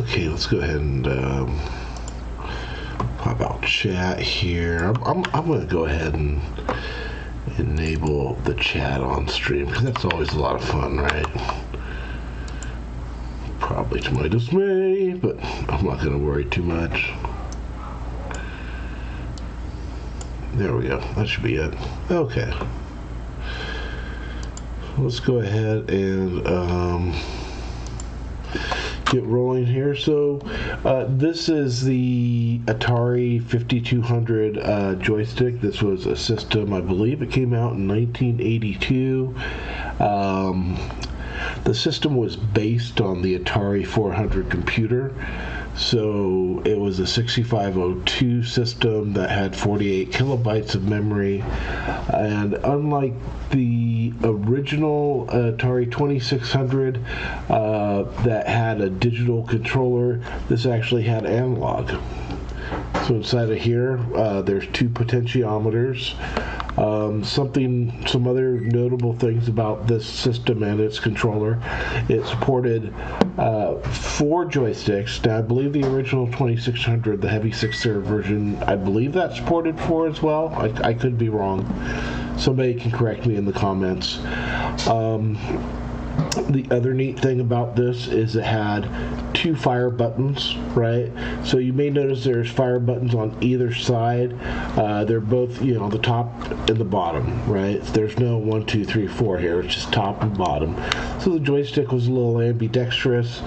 Okay, let's go ahead and pop out chat here. I'm going to go ahead and enable the chat on stream because that's always a lot of fun, right? Probably to my dismay, but I'm not going to worry too much. There we go. That should be it. Okay. Let's go ahead and get rolling here. So this is the Atari 5200 joystick. This was a system, I believe it came out in 1982. The system was based on the Atari 400 computer. So it was a 6502 system that had 48 kilobytes of memory, and unlike the original Atari 2600 that had a digital controller, this actually had analog. So inside of here, there's two potentiometers. Some other notable things about this system and its controller: it supported 4 joysticks. Now, I believe the original 2600, the heavy successor version, I believe that supported 4 as well. I could be wrong. Somebody can correct me in the comments. The other neat thing about this is it had 2 fire buttons, right? So you may notice there's fire buttons on either side. They're both, the top and the bottom, right? There's no 1, 2, 3, 4 here. It's just top and bottom. So the joystick was a little ambidextrous.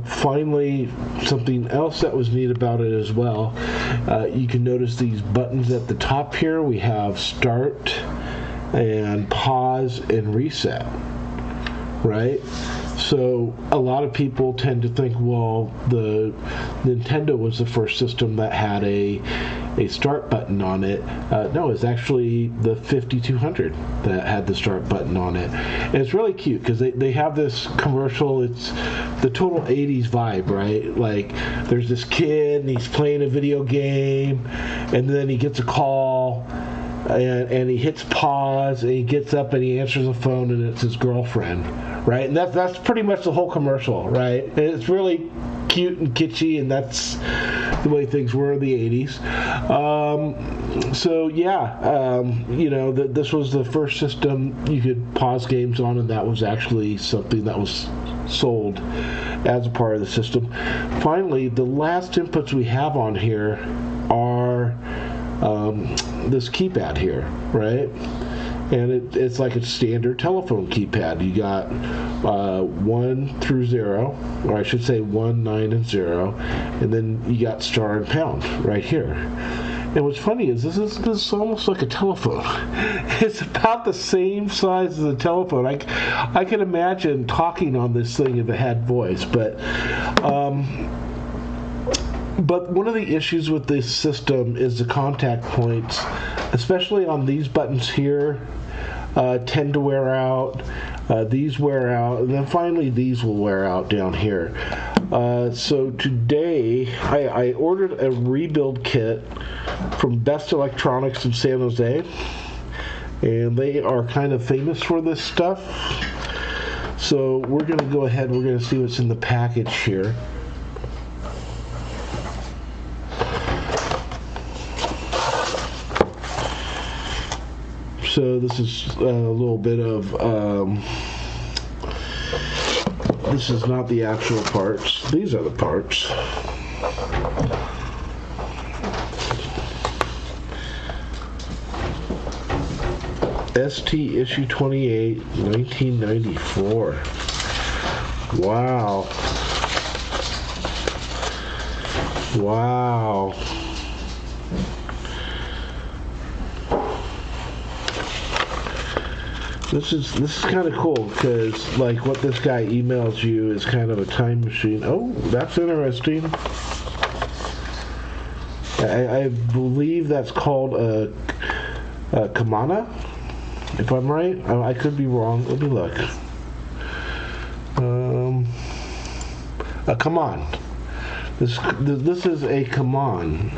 Finally, something else that was neat about it as well, you can notice these buttons at the top here. We have start and pause and reset. Right? So a lot of people tend to think, well, the Nintendo was the first system that had a start button on it. No, it's actually the 5200 that had the start button on it. And it's really cute because they have this commercial. It's the total 80s vibe, right? Like there's this kid and he's playing a video game and then he gets a call. And he hits pause, and he gets up and he answers the phone, and it's his girlfriend, right? And that's pretty much the whole commercial, right? And it's really cute and kitschy, and that's the way things were in the 80s. This was the first system you could pause games on, and that was actually something that was sold as a part of the system. Finally, the last inputs we have on here are this keypad here, right? And it's like a standard telephone keypad. You got 1 through 0, or I should say 1, 9, and 0, and then you got star and pound right here. And what's funny is this is almost like a telephone. It's about the same size as a telephone. I can imagine talking on this thing if it had voice, but one of the issues with this system is the contact points, especially on these buttons here, tend to wear out. These wear out, and then finally these will wear out down here. So today I ordered a rebuild kit from Best Electronics in San Jose, and they are kind of famous for this stuff. So we're going to go ahead and we're going to see what's in the package here. So this is a little bit of, this is not the actual parts. These are the parts. ST issue 28, 1994. Wow. Wow. This is kind of cool because like what this guy emails you is kind of a time machine. Oh, that's interesting. I believe that's called a Kamana, if I'm right. I could be wrong. Let me look. A Kaman. This is a Kaman.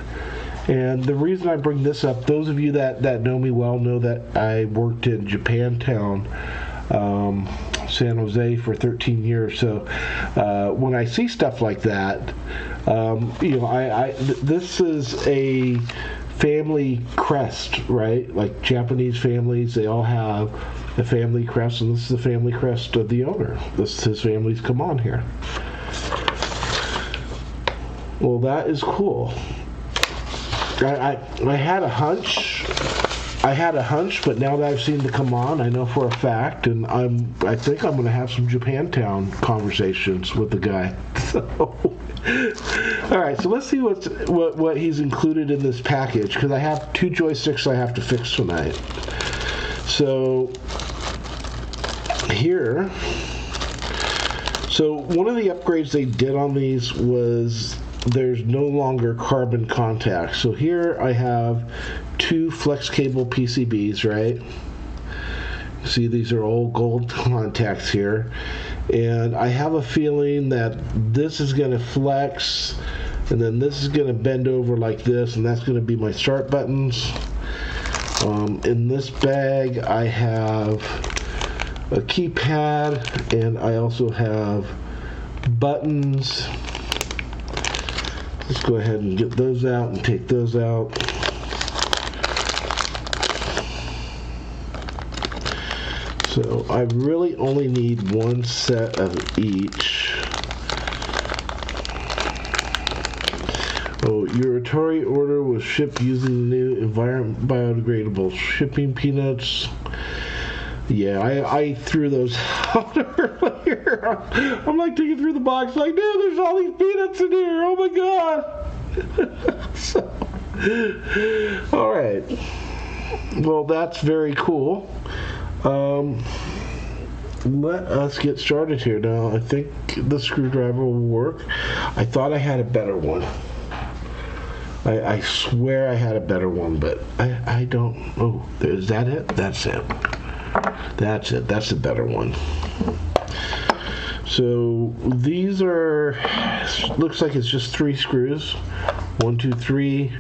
And the reason I bring this up, those of you that know me well know that I worked in Japantown San Jose for 13 years. So when I see stuff like that, this is a family crest, right? Like Japanese families, they all have a family crest, and this is the family crest of the owner. This is his family's come on here. Well, that is cool. I had a hunch. But now that I've seen the come on, I know for a fact, and I think I'm going to have some Japantown conversations with the guy. So, all right. So let's see what he's included in this package, because I have 2 joysticks I have to fix tonight. So here. So one of the upgrades they did on these was there's no longer carbon contact. So here I have 2 flex cable PCBs, right? See, these are old gold contacts here. And I have a feeling that this is going to flex, and then this is going to bend over like this, and that's going to be my start buttons. In this bag, I have a keypad, and I also have buttons. Let's go ahead and get those out and take those out. So I really only need 1 set of each. Oh, your Atari order was shipped using the new environment biodegradable shipping peanuts. Yeah, I threw those out earlier. I'm like digging through the box, like, dude, there's all these peanuts in here. Oh my god. So, all right. Well, that's very cool. Let us get started here. Now, I think the screwdriver will work. I thought I had a better one. I swear I had a better one, but I don't. Oh, is that it? That's it. That's it. That's a better one. So these are, looks like it's just 3 screws. 1, 2, 3.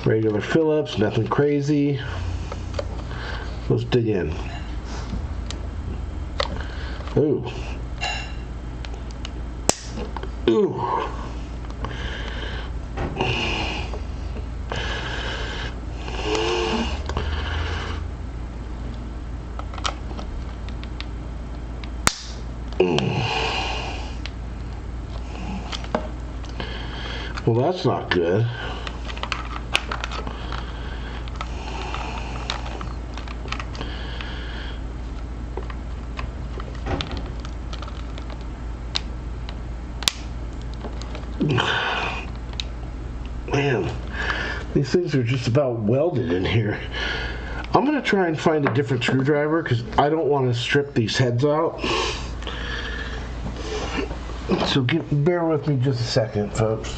Regular Phillips, nothing crazy. Let's dig in. Ooh. Ooh. Well, that's not good. Man, these things are just about welded in here. I'm going to try and find a different screwdriver because I don't want to strip these heads out. So bear with me just a second, folks.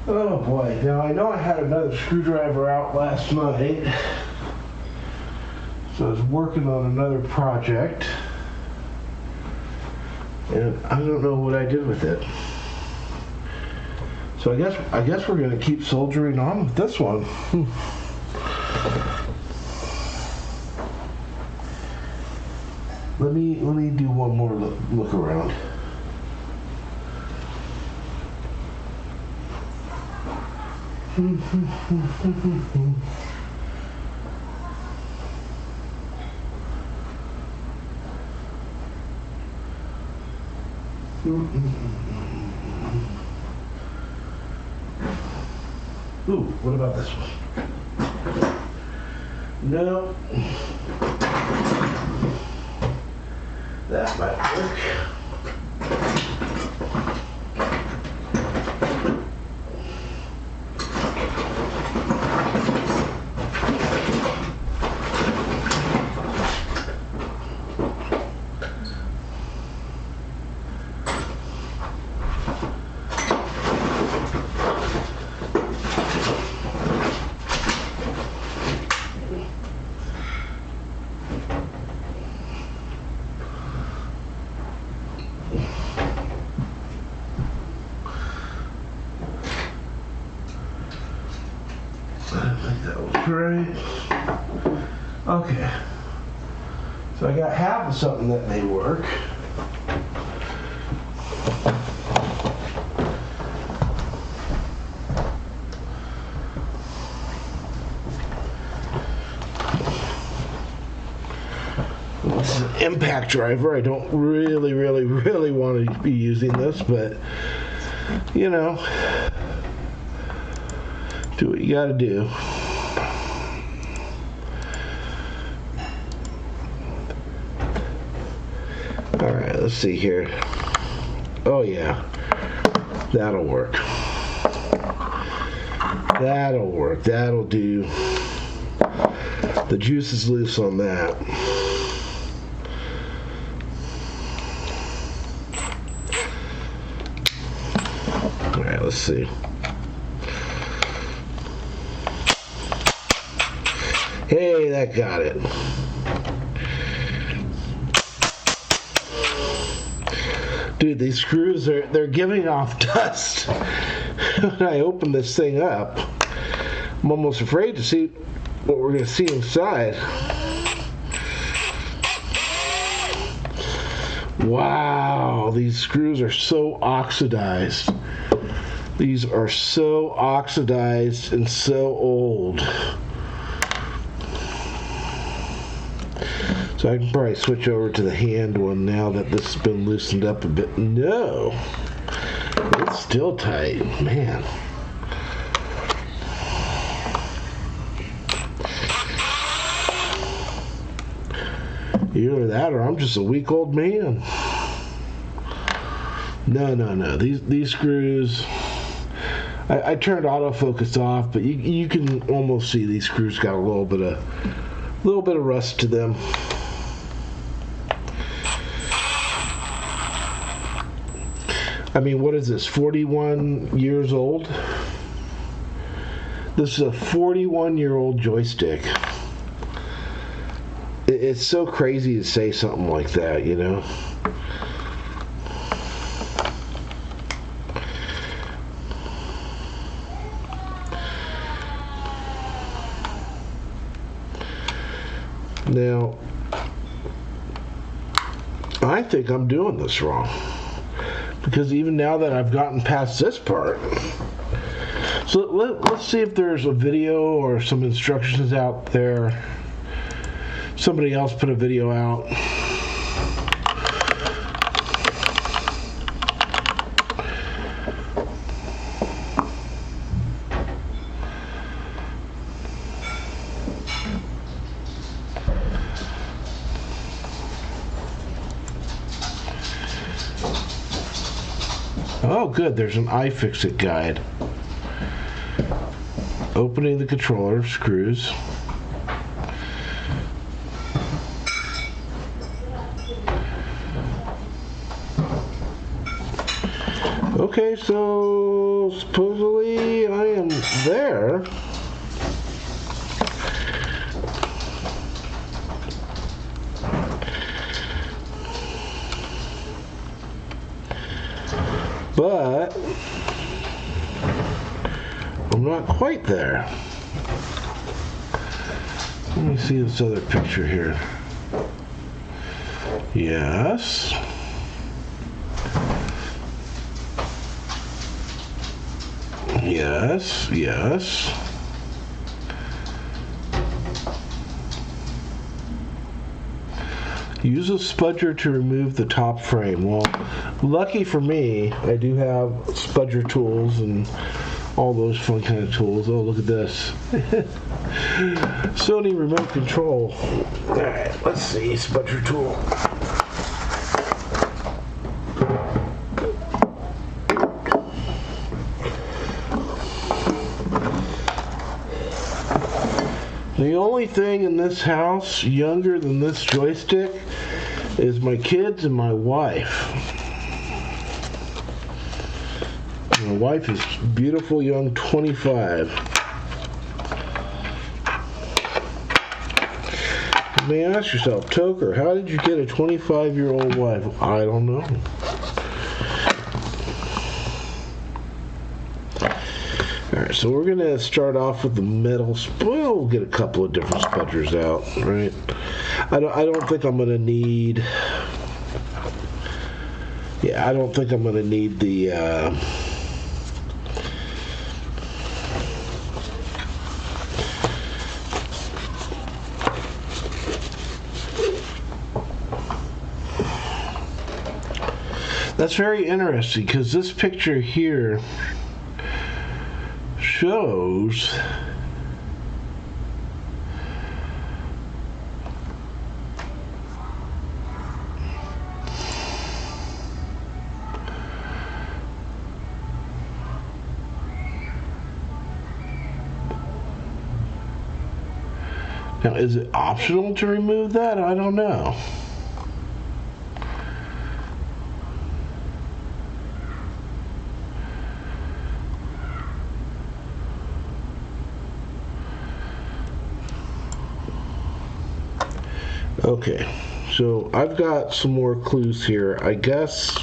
Oh boy, now I know I had another screwdriver out last night, so I was working on another project, and I don't know what I did with it. So I guess we're going to keep soldiering on with this one. Let me do one more look around. Ooh, what about this one? No. That might work. Great. Okay. So I got half of something that may work. This is an impact driver. I don't really want to be using this, but you know, do what you gotta do. Alright, let's see here. Oh yeah, that'll work. That'll work. That'll do. The juice is loose on that. Alright, let's see. Hey, that got it. Dude, these screws they're giving off dust. When I open this thing up, I'm almost afraid to see what we're going to see inside. Wow, these screws are so oxidized. These are so oxidized and so old. So I can probably switch over to the hand one now that this has been loosened up a bit. No, it's still tight, man. Either that or I'm just a weak old man. No. These screws. I turned autofocus off, but you can almost see these screws got a little bit of rust to them. I mean, what is this, 41 years old? This is a 41-year-old joystick. It's so crazy to say something like that, you know? Now, I think I'm doing this wrong. Because even now that I've gotten past this part, so let's see if there's a video or some instructions out there. Somebody else put a video out. Oh, good. There's an iFixit guide. Opening the controller screws. Okay, so supposedly I am there. But I'm not quite there. Let me see this other picture here. Yes. Yes. Use a spudger to remove the top frame. Well, lucky for me, I do have spudger tools and all those fun kind of tools. Oh, look at this. Sony remote control. Alright, let's see. Spudger tool. The only thing in this house younger than this joystick is my kids and my wife. My wife is beautiful young 25. You may ask yourself, Toker, how did you get a 25-year-old wife? I don't know. Alright, so we're going to start off with the metal. We'll get a couple of different spudgers out, right? I don't think I'm going to need... Yeah, I don't think I'm going to need the... That's very interesting, because this picture here shows now, is it optional to remove that? I don't know. Okay, so I've got some more clues here. I guess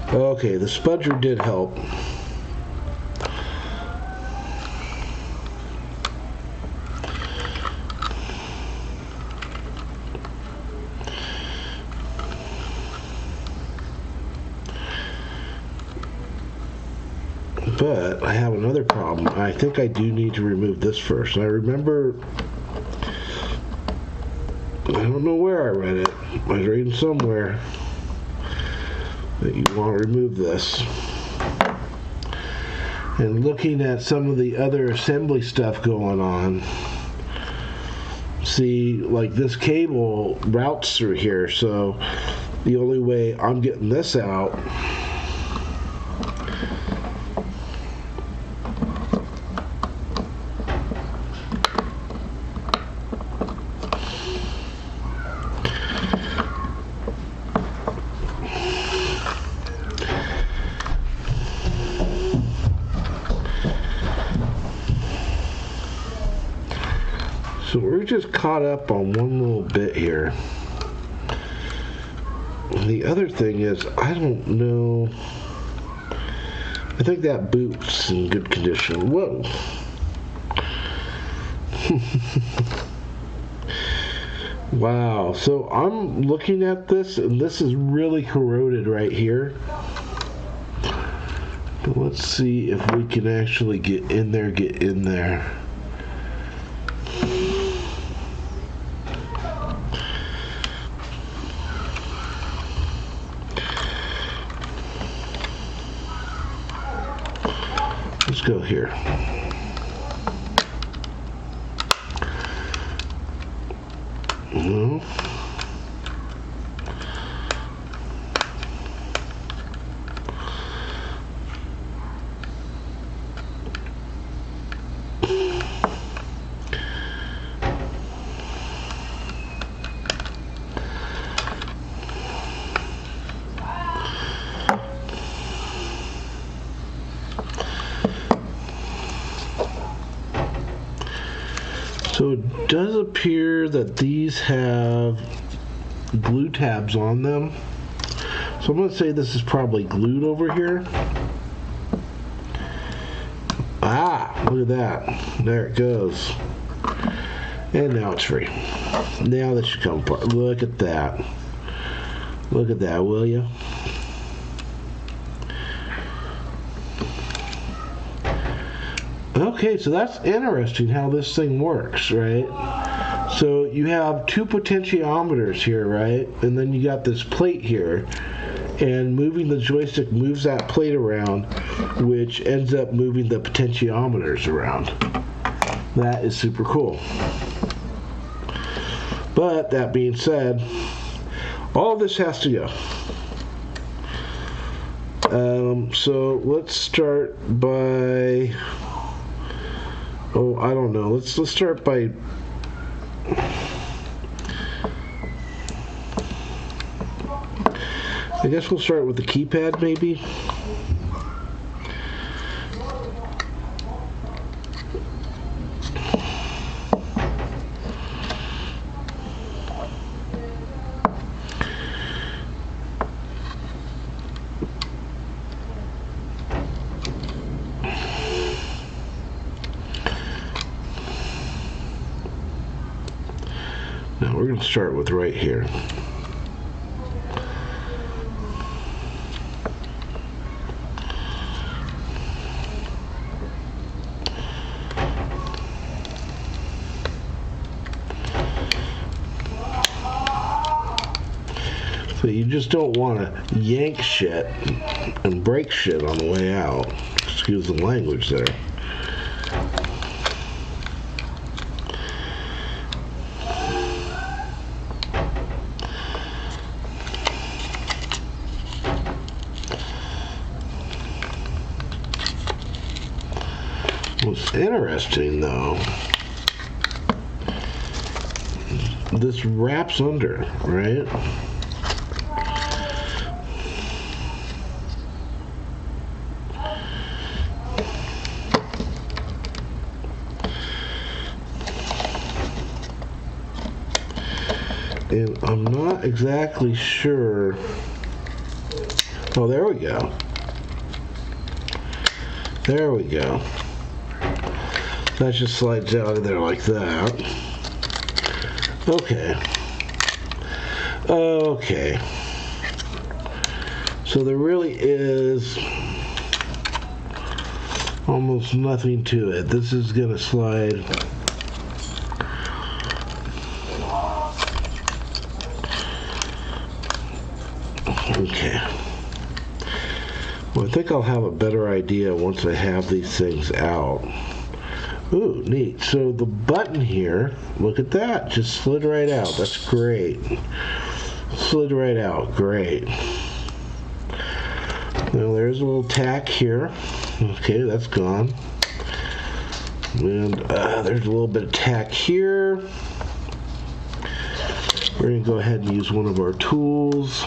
okay, the spudger did help. But I have another problem. I think I do need to remove this first. I remember, I don't know where I read it. I was reading somewhere that you want to remove this. And looking at some of the other assembly stuff going on, see, like this cable routes through here, so the only way I'm getting this out so we're just caught up on one little bit here. And the other thing is, I don't know. I think that boot's in good condition. Whoa. Wow. So I'm looking at this, and this is really corroded right here. But let's see if we can actually get in there, Let's go here. No. So it does appear that these have glue tabs on them. So I'm going to say this is probably glued over here. Ah, look at that. There it goes. And now it's free. Now this should come apart. Look at that. Look at that, will you? Okay, so that's interesting how this thing works, right? So you have two potentiometers here, right? And then you got this plate here. And moving the joystick moves that plate around, which ends up moving the potentiometers around. That is super cool. But that being said, all of this has to go. So let's start by, oh, I don't know. Let's start by, I guess we'll start with the keypad maybe. Now we're going to start with right here. So you just don't want to yank shit and break shit on the way out. Excuse the language there. What's interesting though, this wraps under, right? And I'm not exactly sure. Oh, there we go. There we go. That just slides out of there like that. Okay. Okay. So there really is almost nothing to it. This is going to slide. Okay. Well, I think I'll have a better idea once I have these things out. Ooh, neat. So the button here, look at that, just slid right out. That's great. Slid right out. Great. Now there's a little tack here. Okay, that's gone. And there's a little bit of tack here. We're going to go ahead and use one of our tools.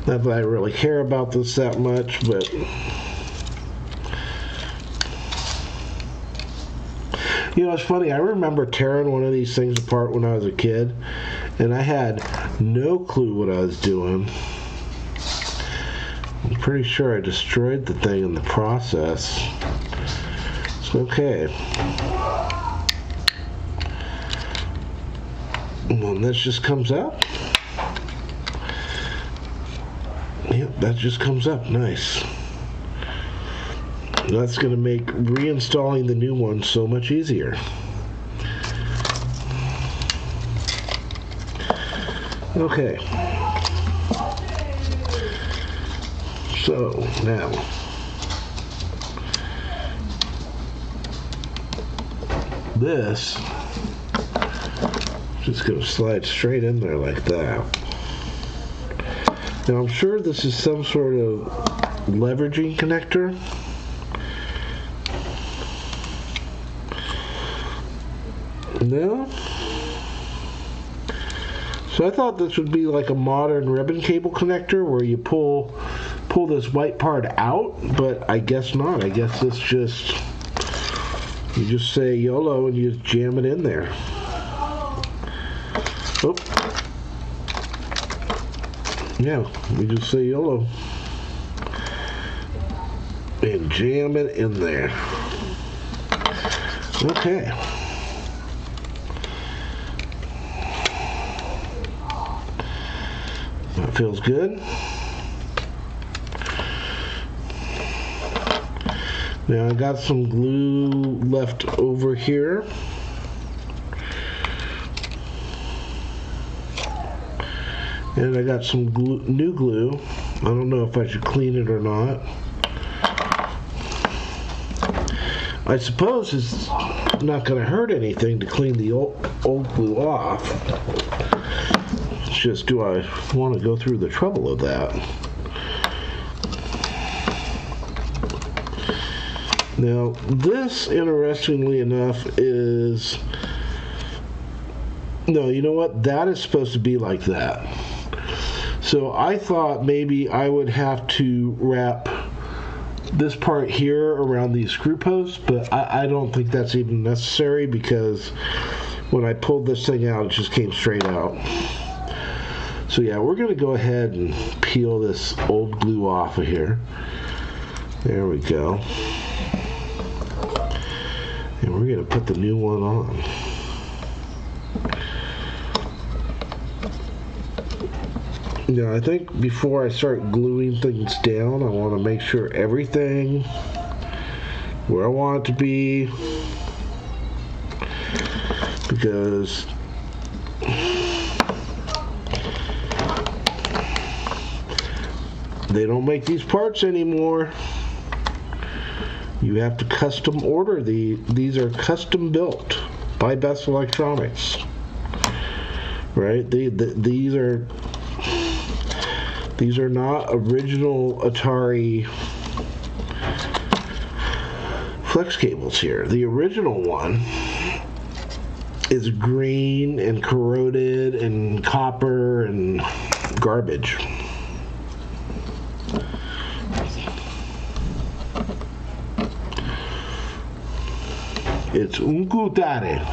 Not that I really care about this that much, but you know, it's funny. I remember tearing one of these things apart when I was a kid, and I had no clue what I was doing. I'm pretty sure I destroyed the thing in the process. It's okay. And this just comes up. Yep, that just comes up. Nice. That's going to make reinstalling the new one so much easier. Okay. So now this just going to slide straight in there like that. Now I'm sure this is some sort of leveraging connector. No? So I thought this would be like a modern ribbon cable connector where you pull this white part out, but I guess not. I guess it's just, you just say YOLO and you just jam it in there. Oh. Yeah, you just say YOLO and jam it in there. Okay. That feels good. Now I got some glue left over here. And I got some new glue. I don't know if I should clean it or not. I suppose it's not going to hurt anything to clean the old glue off. It's just, do I want to go through the trouble of that? Now, this, interestingly enough, is... No, you know what? That is supposed to be like that. So I thought maybe I would have to wrap this part here around these screw posts, but I don't think that's even necessary, because when I pulled this thing out, it just came straight out. So yeah, we're going to go ahead and peel this old glue off of here. There we go. And we're going to put the new one on. Now, I think before I start gluing things down, I want to make sure everything where I want it to be, because they don't make these parts anymore. You have to custom order these are custom built by Best Electronics, right? These are not original Atari flex cables here. The original one is green and corroded and copper and garbage. It's uncutare.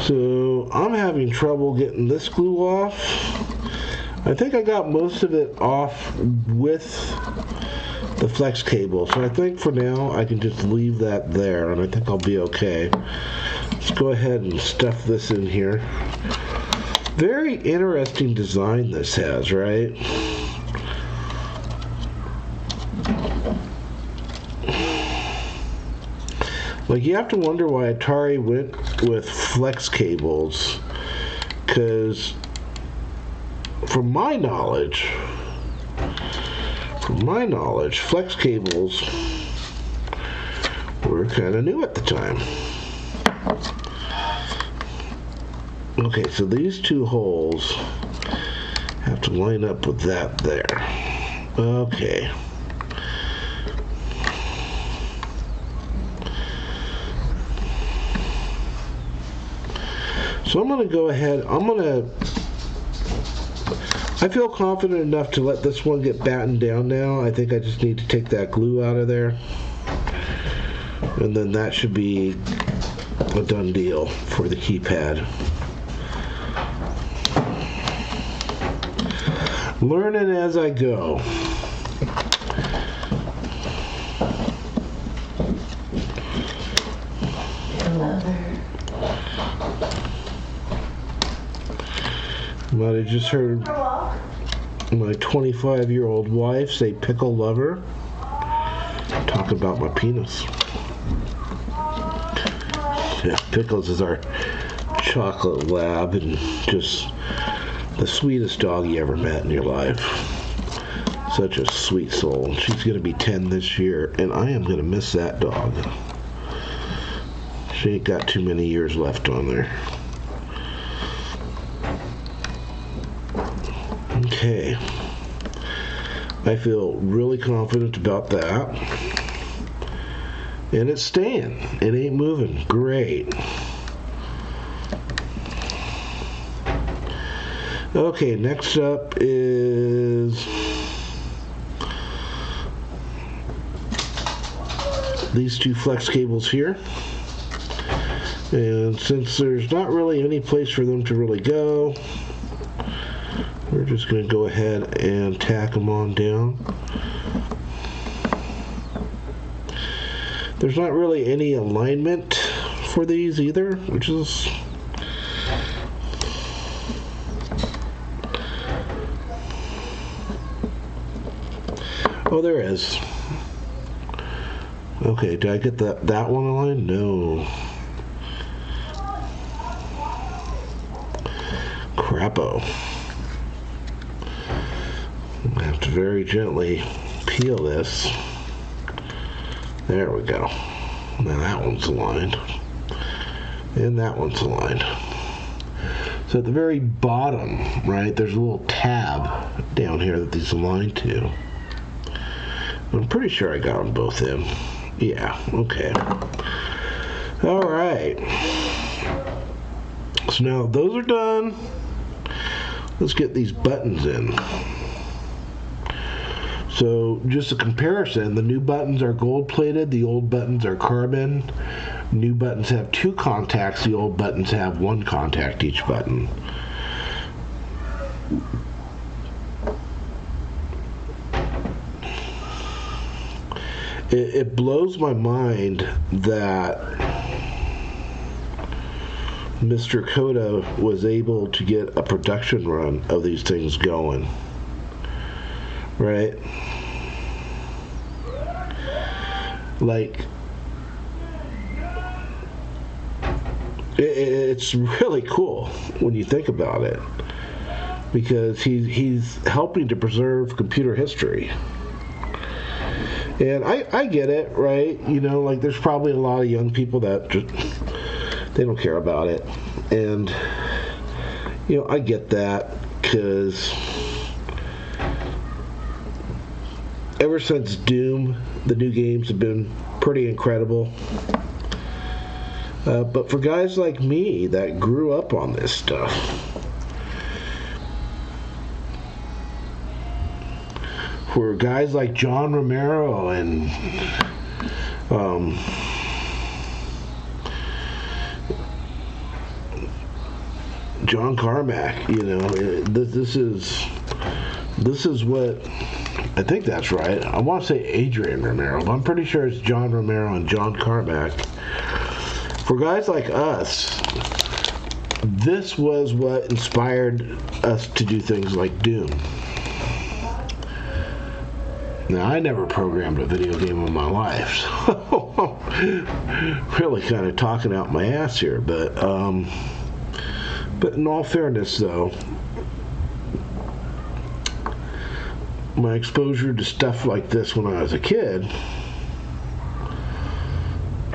So I'm having trouble getting this glue off. I think I got most of it off with the flex cable. So I think for now I can just leave that there, and I think I'll be okay. Let's go ahead and stuff this in here. Very interesting design this has, right? Like, you have to wonder why Atari went with flex cables, because from my knowledge, flex cables were kind of new at the time. Okay, so these two holes have to line up with that there. Okay. So I'm going to go ahead, I feel confident enough to let this one get battened down now. I think I just need to take that glue out of there. And then that should be a done deal for the keypad. Learning as I go. But I just heard my 25-year-old wife say pickle lover. Talk about my penis. Yeah, Pickles is our chocolate lab, and just the sweetest dog you ever met in your life. Such a sweet soul. She's going to be 10 this year, and I am going to miss that dog. She ain't got too many years left on there. Okay. I feel really confident about that. And it's staying. It ain't moving. Great. Okay, next up is these two flex cables here. And since there's not really any place for them to really go, we're just going to go ahead and tack them on down. There's not really any alignment for these either, which is... Oh, there is. Okay, did I get that one aligned? No. Crapo. I have to very gently peel this. There we go. Now that one's aligned. And that one's aligned. So at the very bottom, right, there's a little tab down here that these align to. I'm pretty sure I got them both in. Yeah, okay. Alright. So now those are done. Let's get these buttons in. So just a comparison, the new buttons are gold plated, the old buttons are carbon. New buttons have 2 contacts, the old buttons have 1 contact each button. It blows my mind that Mr. Coda was able to get a production run of these things going, right? Like, it's really cool when you think about it, because he's helping to preserve computer history. And I get it, right? You know, like, there's probably a lot of young people that just, they don't care about it. And, you know, I get that, because ever since Doom, the new games have been pretty incredible. But for guys like me that grew up on this stuff, for guys like John Romero and John Carmack, you know, this is what, I think that's right. I want to say Adrian Romero, but I'm pretty sure it's John Romero and John Carmack. For guys like us, this was what inspired us to do things like Doom. Now, I never programmed a video game in my life, so really kind of talking out my ass here, but in all fairness, though, my exposure to stuff like this when I was a kid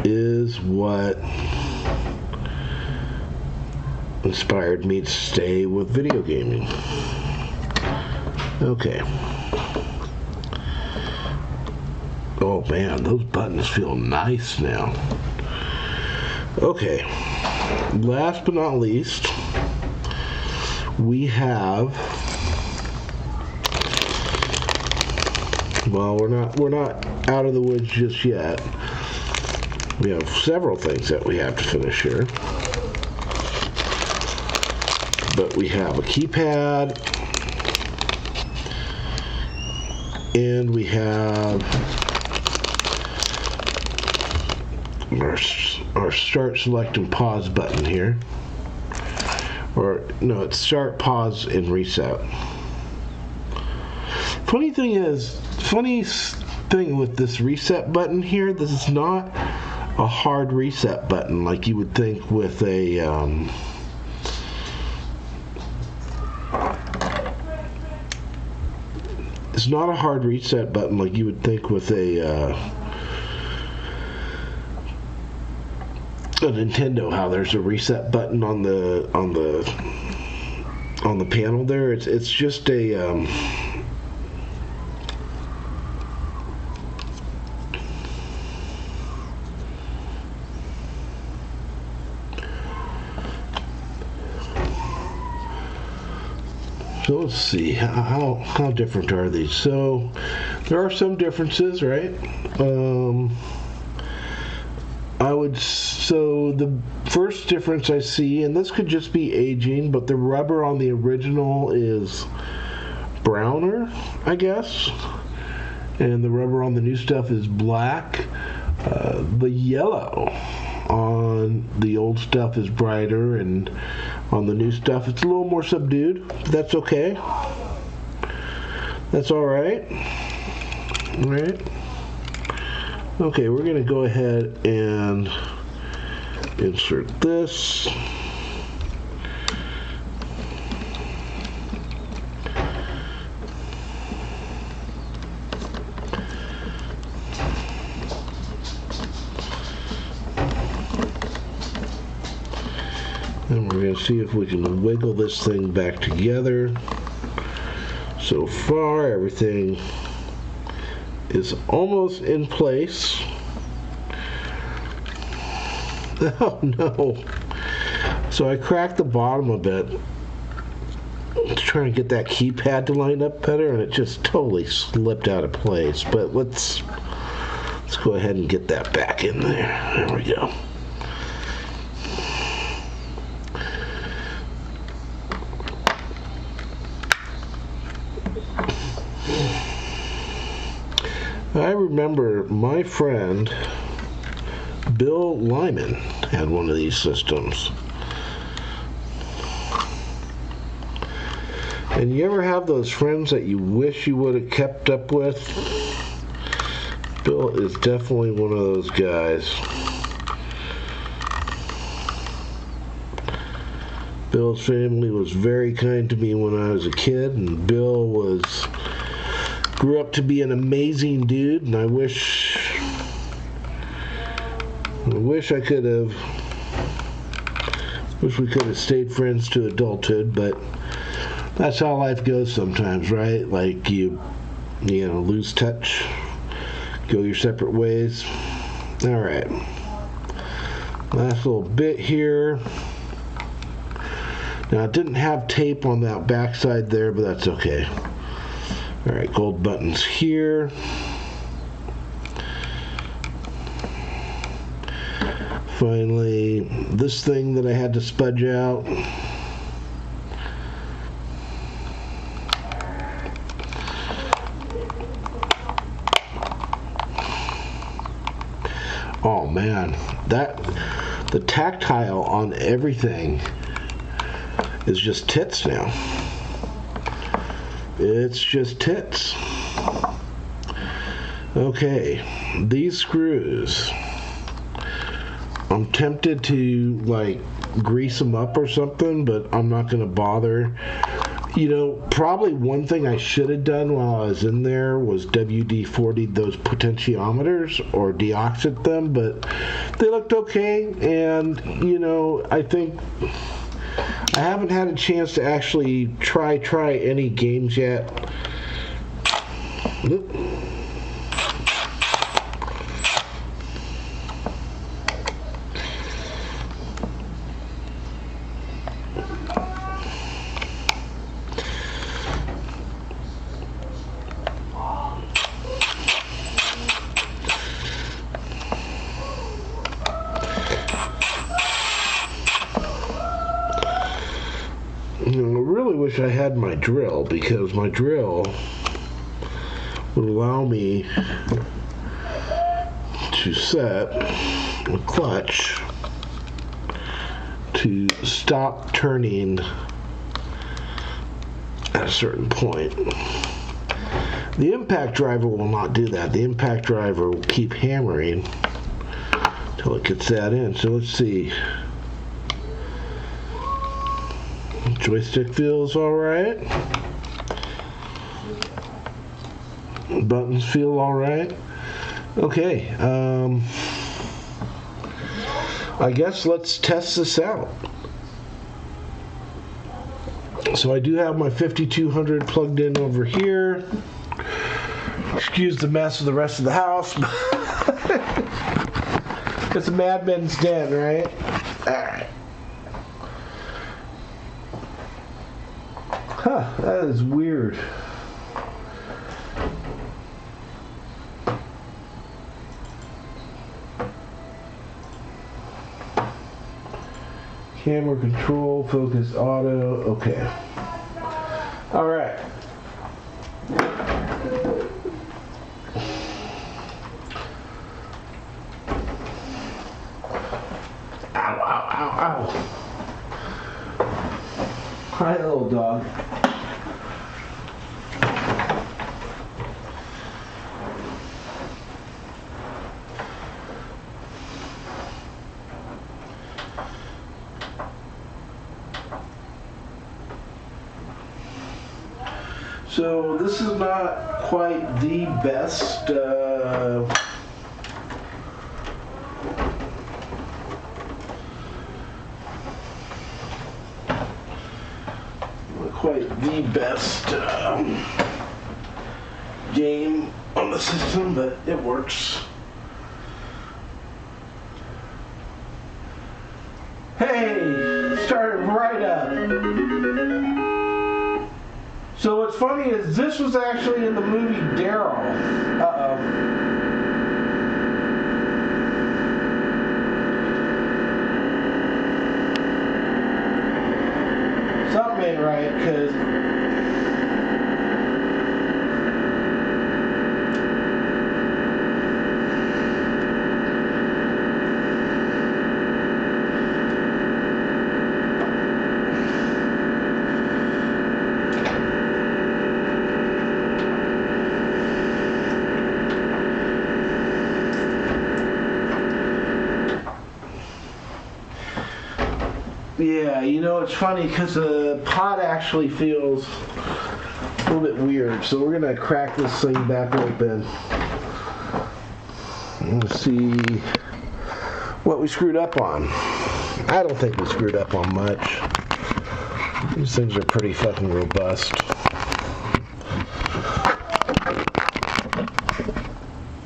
is what inspired me to stay with video gaming. Okay. Oh man, those buttons feel nice now. Okay. Last but not least, we have, well, we're not out of the woods just yet. We have several things that we have to finish here. But we have a keypad, and we have our start, select, and pause button here. Or, no, it's start, pause, and reset. Funny thing with this reset button here, this is not a hard reset button like you would think with a it's not a hard reset button like you would think with a Nintendo, how there's a reset button on the panel there. It's just a so let's see, how different are these? So there are some differences, right? So the first difference I see, and this could just be aging, but the rubber on the original is browner, I guess, and the rubber on the new stuff is black. The yellow on the old stuff is brighter, and on the new stuff it's a little more subdued. But that's okay. That's all right. All right. Okay, we're going to go ahead and insert this. And we're going to see if we can wiggle this thing back together. So far, everything is almost in place. Oh no. So I cracked the bottom a bit to try and get that keypad to line up better, and it just totally slipped out of place. But let's go ahead and get that back in there. There we go. I remember my friend Bill Lyman had one of these systems. And you ever have those friends that you wish you would have kept up with? Bill is definitely one of those guys. Bill's family was very kind to me when I was a kid, and Bill grew up to be an amazing dude, and I wish we could have stayed friends to adulthood, but that's how life goes sometimes, right? Like you lose touch, go your separate ways. All right, last little bit here. Now it didn't have tape on that backside there, but that's okay. All right, gold buttons here. Finally, this thing that I had to spudge out. Oh man, the tactile on everything is just tits now. It's just tits. Okay, these screws, I'm tempted to like grease them up or something, but I'm not going to bother. Probably one thing I should have done while I was in there was WD-40 those potentiometers or deoxit them, but they looked okay, and I think I haven't had a chance to actually try any games yet. Oop. I really wish I had my drill, because my drill would allow me to set a clutch to stop turning at a certain point. The impact driver will not do that. The impact driver will keep hammering until it gets that in. So let's see. Joystick feels alright. Buttons feel alright. Okay, I guess let's test this out. So I do have my 5200 plugged in over here. Excuse the mess of the rest of the house. It's a madman's den, right? Alright. Huh, that is weird. Camera control, focus auto, okay. All right. ow. Hi, little dog. So this is not quite the best game on the system, but it works. Hey, started right up. So what's funny is this was actually in the movie Daryl. Uh-oh. Something ain't right, because yeah, you know, it's funny because the pot actually feels a little bit weird. So we're going to crack this thing back open and see what we screwed up on. I don't think we screwed up on much. These things are pretty fucking robust.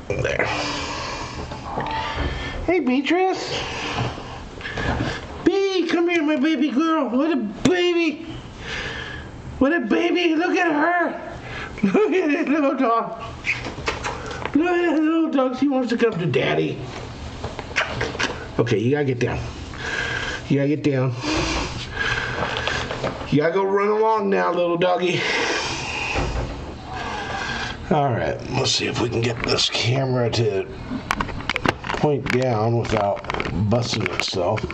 There. Hey, Beatrice. Come here, my baby girl. What a baby. What a baby. Look at her. Look at that little dog. Look at that little dog. She wants to come to daddy. Okay, you gotta get down. You gotta get down. You gotta go run along now, little doggy. Alright, let's see if we can get this camera to point down without busting itself.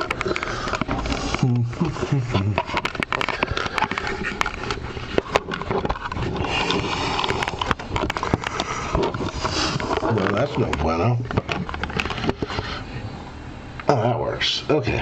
Well, that's no bueno. Oh, that works. Okay.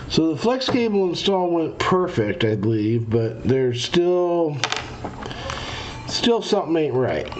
So the flex cable install went perfect, I believe, but there's still something ain't right.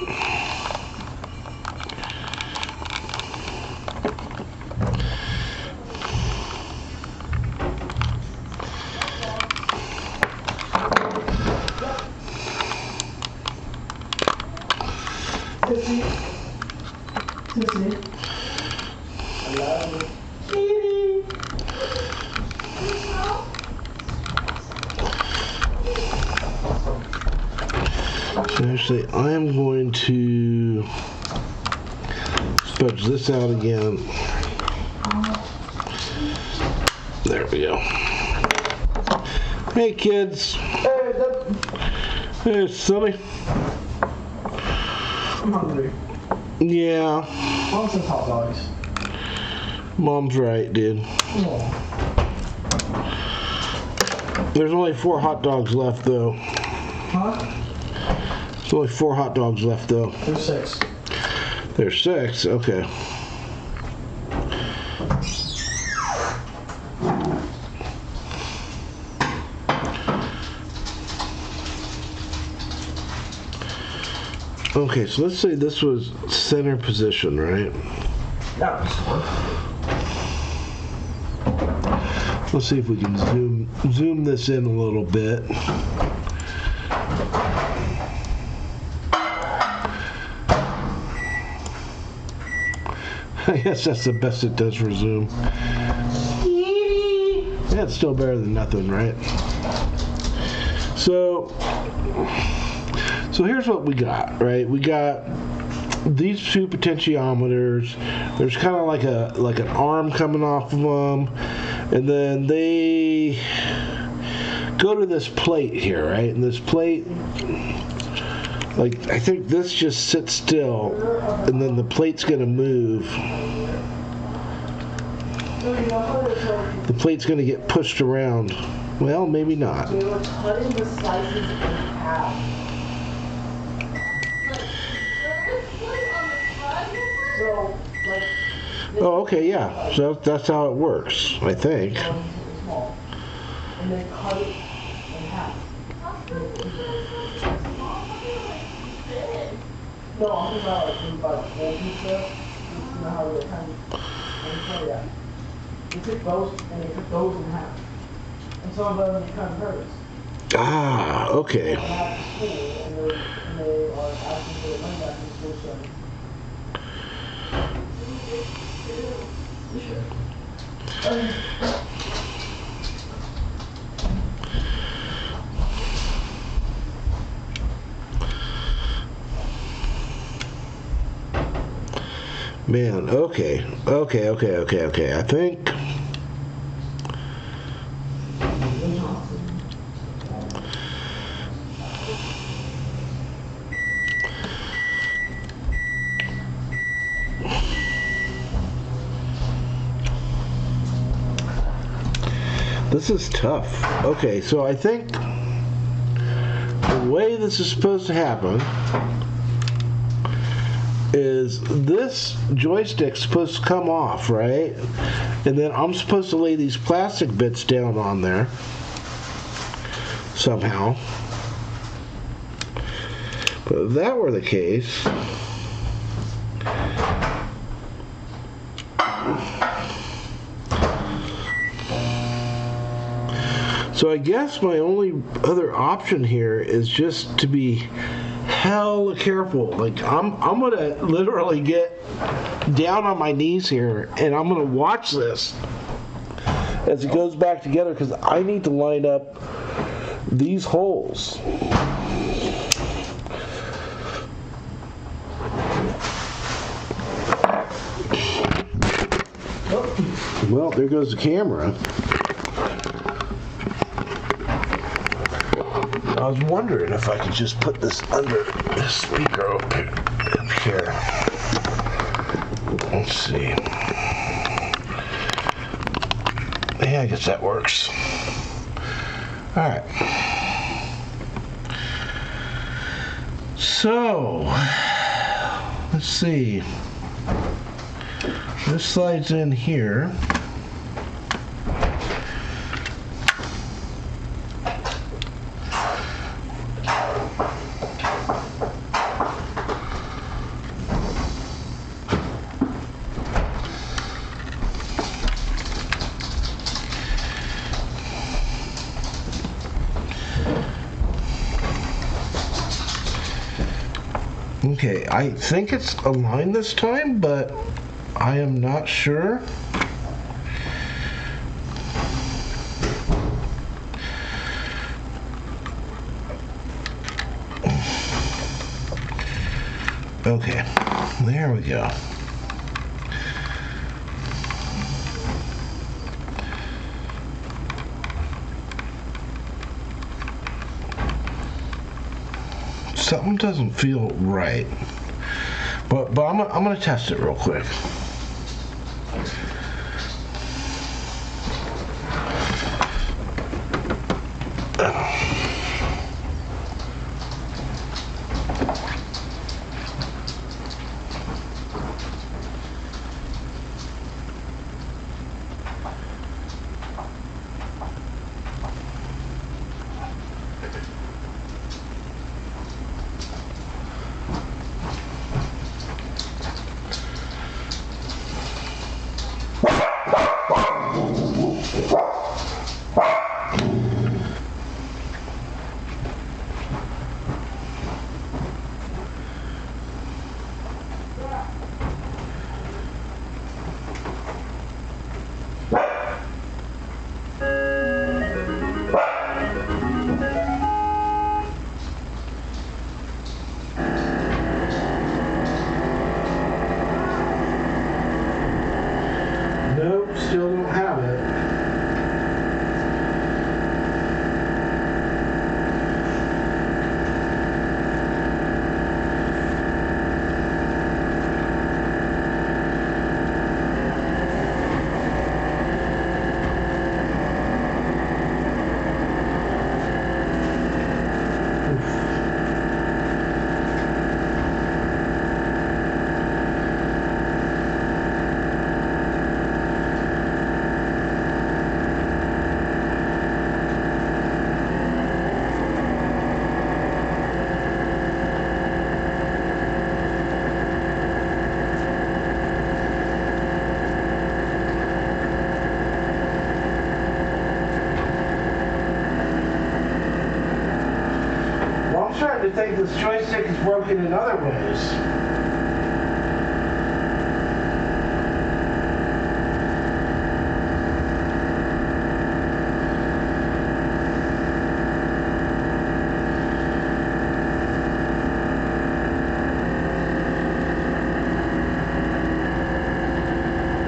So actually, I am going to fudge this out again. There we go. Hey kids. Hey Sonny. I'm hungry. Yeah. Want some hot dogs? Mom's right, dude. Oh. There's only 4 hot dogs left, though. Huh? There's only 4 hot dogs left, though. There's 6. There's 6? Okay. Okay, so let's say this was center position, right? Yeah. Let's see if we can zoom this in a little bit. I guess that's the best it does for zoom. Yeah, it's still better than nothing, right? So here's what we got, right? We got these two potentiometers. There's kind of like an arm coming off of them, and then they go to this plate here, right? And this plate, like, I think this just sits still, and then the plate's gonna move. The plate's gonna get pushed around. Well, maybe not. We were cutting the slices in half. So, like, Oh, okay, yeah. So that's how it works, I think. small. And then cut it in half. No, I'm talking about like whole pizza. You know how they kind of, yeah. They took those and they took those in half. And some of them kind of hurts. Ah, okay. And after school, and they are asking for the money back in school, so. Man, okay. I think this is tough. Okay, so I think the way this is supposed to happen is this joystick's supposed to come off, right? And then I'm supposed to lay these plastic bits down on there somehow. But if that were the case, so I guess my only other option here is just to be hella careful. Like I'm gonna literally get down on my knees here and I'm gonna watch this as it goes back together, because I need to line up these holes. Well, there goes the camera. I was wondering if I could just put this under this speaker up here. Let's see. Yeah, I guess that works. Alright. So, let's see. This slides in here. Okay, I think it's aligned this time, but I am not sure. Okay, there we go. Something doesn't feel right, but I'm gonna test it real quick. starting to think this joystick is broken in other ways.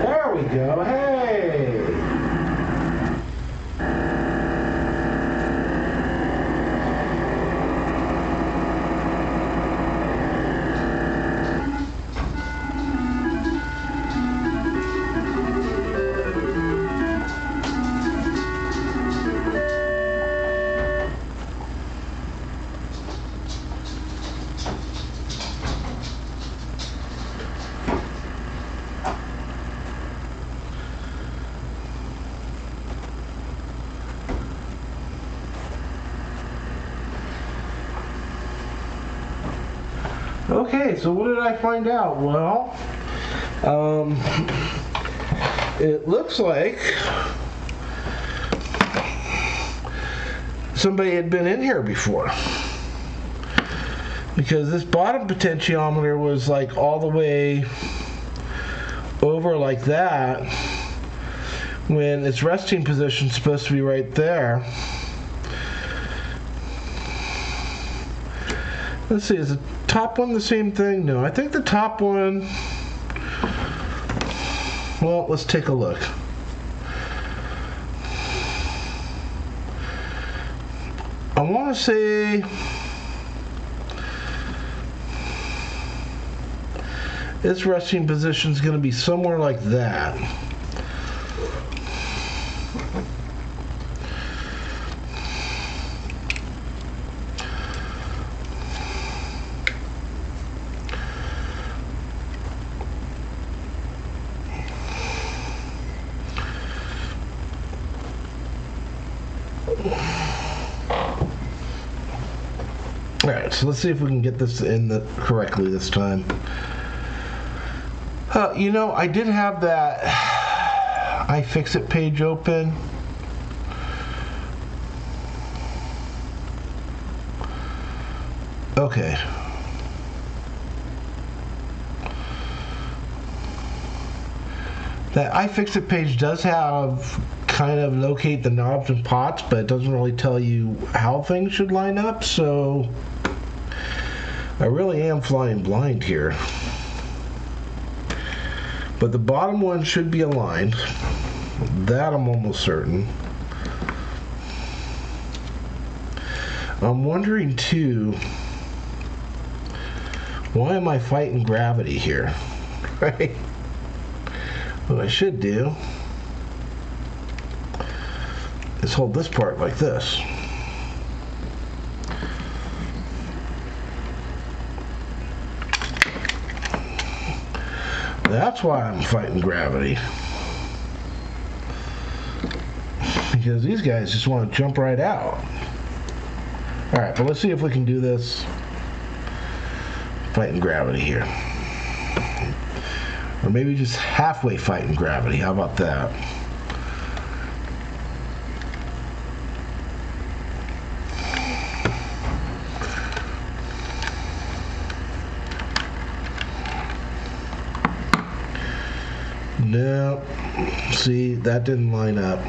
There we go. Hey! Okay, so what did I find out? Well, it looks like somebody had been in here before, because this bottom potentiometer was like all the way over like that, when its resting position is supposed to be right there. Let's see, is the top one the same thing? No, I think the top one, well, let's take a look. I want to say its resting position is going to be somewhere like that. Alright, so let's see if we can get this in correctly this time. You know, I did have that iFixit page open. Okay. That iFixit page does have kind of locate the knobs and pots, but it doesn't really tell you how things should line up, so I really am flying blind here. But the bottom one should be aligned. That I'm almost certain. I'm wondering too, why am I fighting gravity here? Right? What I should do is hold this part like this. That's why I'm fighting gravity. Because these guys just want to jump right out. Alright, but let's see if we can do this fighting gravity here. Or maybe just halfway fighting gravity. How about that? No, see, that didn't line up.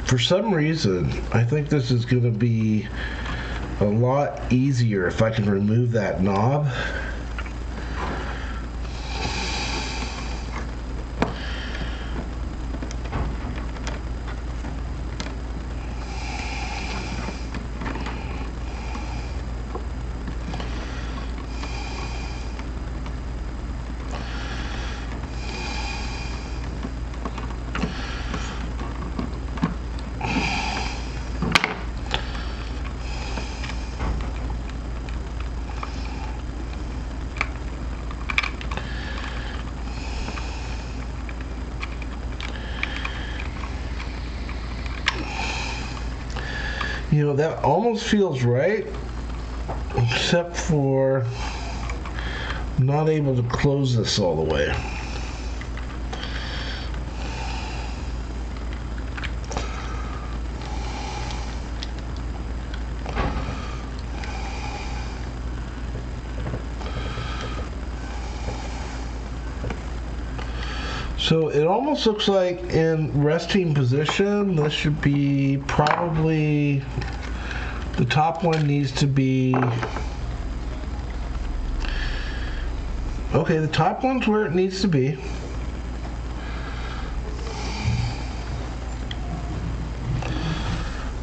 For some reason, I think this is going to be a lot easier if I can remove that knob. You know, that almost feels right, except for I'm not able to close this all the way. So it almost looks like in resting position, this should be probably, the top one needs to be, okay, the top one's where it needs to be.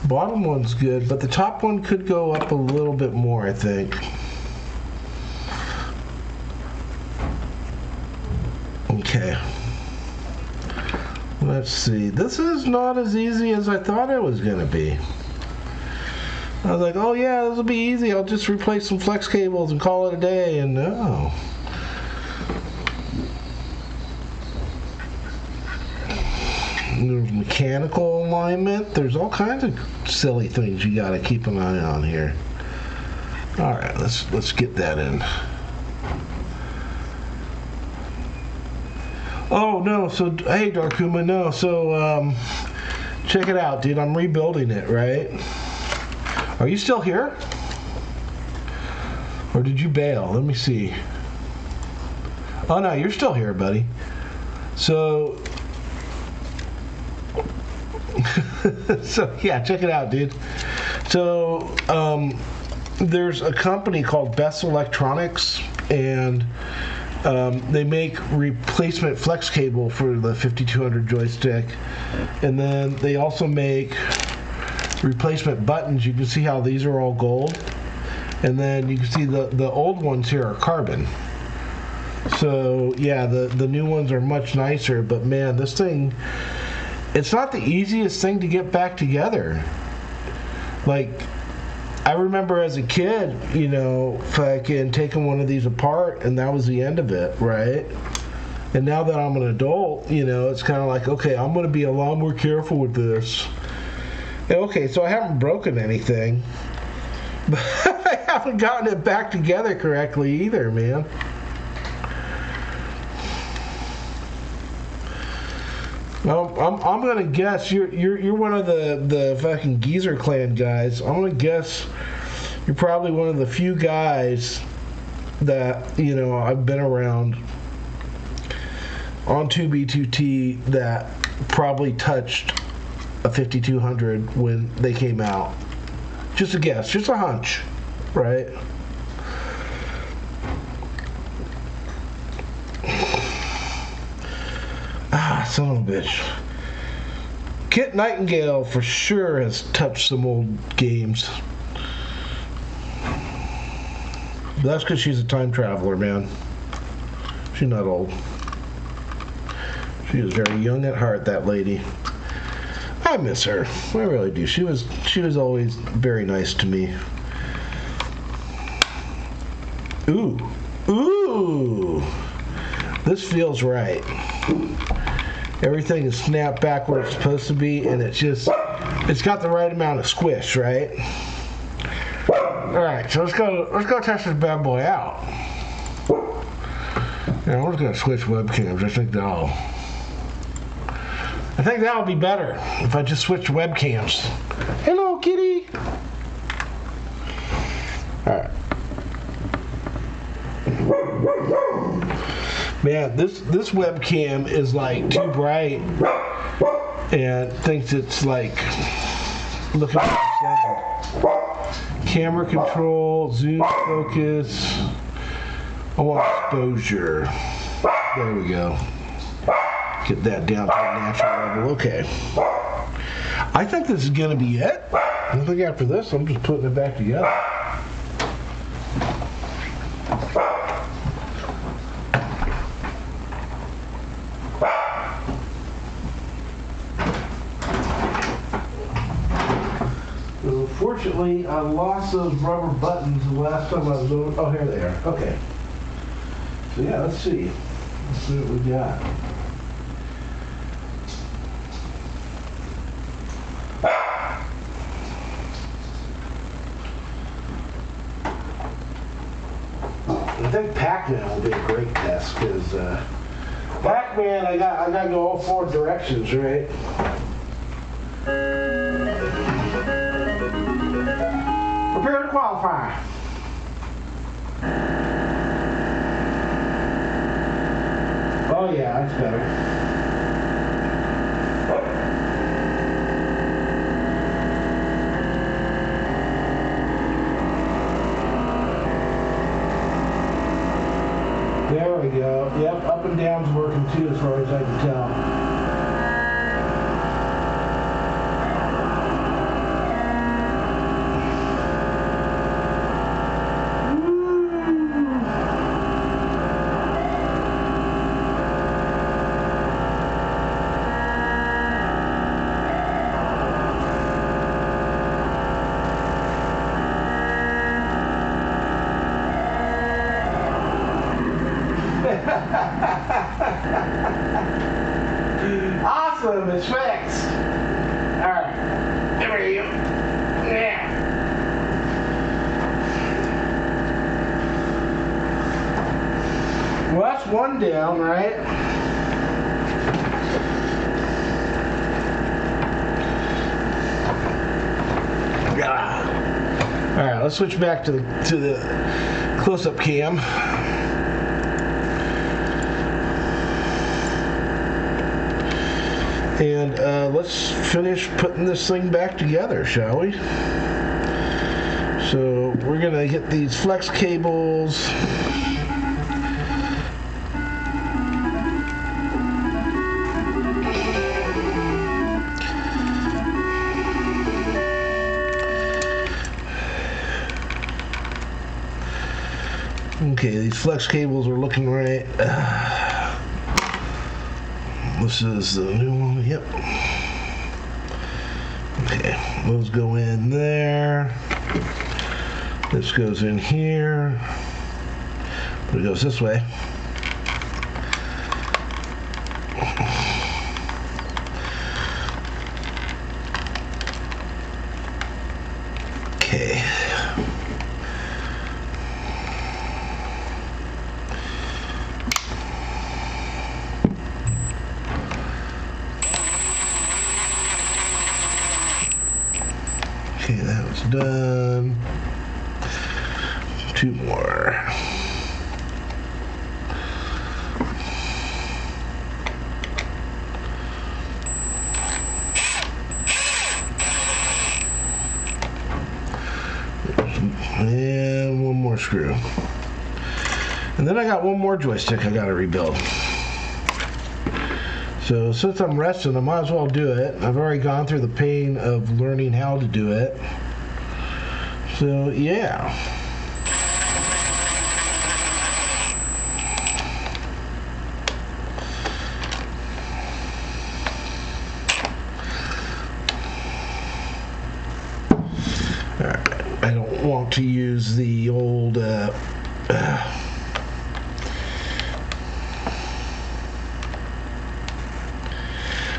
Bottom one's good, but the top one could go up a little bit more, I think. Okay. Let's see. This is not as easy as I thought it was going to be. I was like, oh yeah, this will be easy. I'll just replace some flex cables and call it a day, and no. There's mechanical alignment. There's all kinds of silly things you got to keep an eye on here. All right, let's get that in. Oh no, so hey Darkuma, no, so check it out, dude. I'm rebuilding it, right? Are you still here? Or did you bail? Let me see. Oh no, you're still here, buddy. So so yeah, check it out, dude. So there's a company called Best Electronics, and they make replacement flex cable for the 5200 joystick, and then they also make replacement buttons. You can see how these are all gold, and then you can see the old ones here are carbon. So yeah, the new ones are much nicer, but man, this thing, it's not the easiest thing to get back together. Like, I remember as a kid, you know, fucking taking one of these apart, and that was the end of it, right? And now that I'm an adult, you know, it's kind of like, okay, I'm going to be a lot more careful with this. And okay, so I haven't broken anything, but I haven't gotten it back together correctly either, man. I'm gonna guess you're one of the fucking Geezer Clan guys. I'm gonna guess you're probably one of the few guys that, you know, I've been around on 2B2T that probably touched a 5200 when they came out. Just a guess, just a hunch, right? Ah, son of a bitch. Kit Nightingale for sure has touched some old games. But that's because she's a time traveler, man. She's not old. She is very young at heart, that lady. I miss her. I really do. She was always very nice to me. Ooh. Ooh. This feels right. Everything is snapped back where it's supposed to be, and it's got the right amount of squish, right? Alright, so let's go test this bad boy out. Yeah, we're just gonna switch webcams. I think that'll be better if I just switch webcams. Hello, kitty. Alright. Man, this webcam is like too bright and thinks it's like looking at the same. Camera control, zoom focus. I want exposure. There we go. Get that down to the natural level. Okay. I think this is gonna be it. I think after this, I'm just putting it back together. Unfortunately, I lost those rubber buttons the last time I was over. Oh, here they are. Okay. So yeah, let's see. Let's see what we got. I think Pac-Man will be a great test because Pac-Man, I got to go all 4 directions, right? Prepare to qualify. Oh yeah, that's better. There we go. Yep, up and down's working too as far as I can tell. Awesome, it's fixed. Alright, there we go. Yeah. Well, that's one down, right? Alright, let's switch back to the close-up cam. And let's finish putting this thing back together, shall we? So we're gonna get these flex cables. Okay, these flex cables are looking right. This is the new one, yep. Okay, those go in there. This goes in here. But it goes this way. Okay. Okay, that was done. 2 more. And 1 more screw. And then I got 1 more joystick I gotta rebuild. So since I'm resting, I might as well do it. I've already gone through the pain of learning how to do it. So yeah. Alright, I don't want to use the old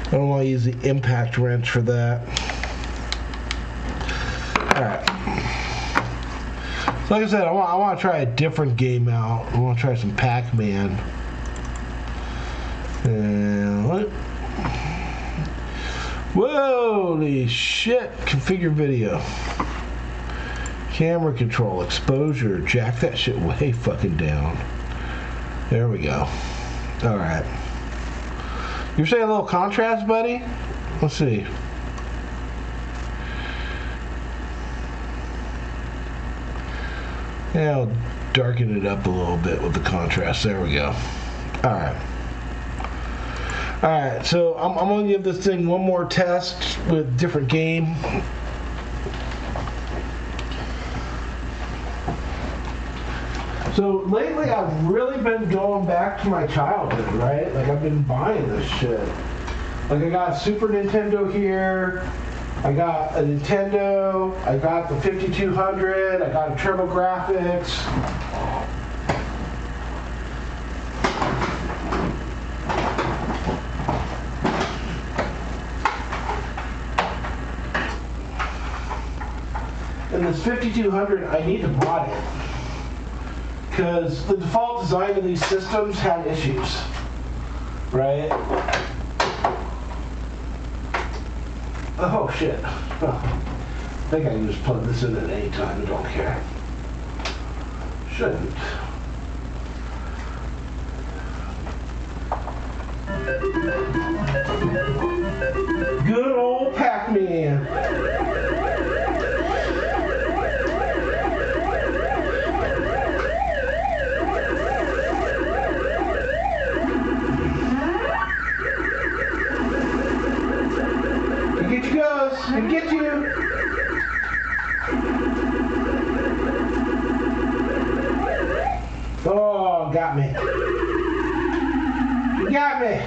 I don't want to use the impact wrench for that. Alright. So like I said, I want to try a different game out. I want to try some Pac-Man. And what? Holy shit. Configure video. Camera control, exposure. Jack that shit way fucking down. There we go. Alright. You're saying a little contrast, buddy? Let's see. Yeah, I'll darken it up a little bit with the contrast. There we go. Alright. Alright, so I'm going to give this thing 1 more test with different game. So lately I've really been going back to my childhood, right? Like I've been buying this shit. Like I got a Super Nintendo here, I got a Nintendo, I got the 5200, I got a TurboGrafx. And this 5200, I need to buy it. because the default design of these systems had issues, right? Oh shit. Oh. I think I can just plug this in at any time, I don't care. Shouldn't. Good old Pac-Man. Here he goes. He'll get you. Oh, got me. You got me.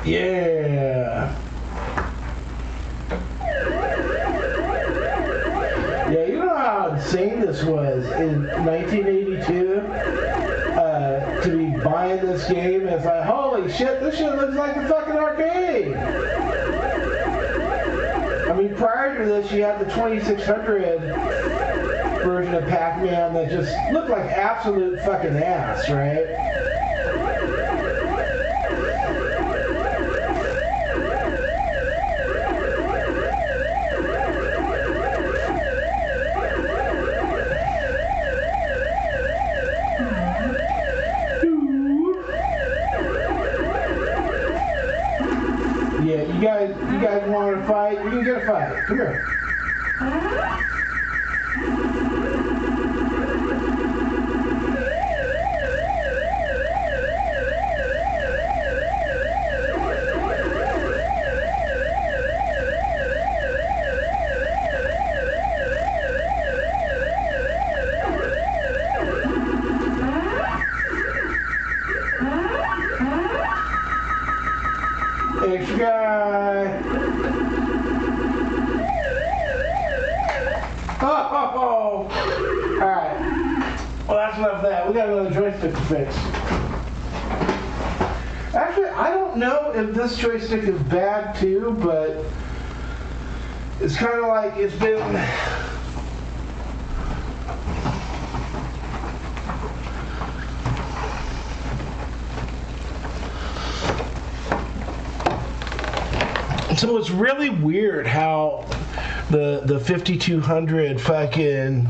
Yeah. Yeah, you know how insane this was in 1982? To be buying this game, it's like, holy shit, this shit looks like a fucking arcade. I mean, prior to this, you had the 2600 version of Pac-Man that just looked like absolute fucking ass, right? Yeah, you guys want to fight? We can get a fight. Come here. Extra guy. Oh. Alright. Well, that's enough of that. We got another joystick to fix. Actually, I don't know if this joystick is bad too, but it's kind of like it's been... So it's really weird how the 5200 fucking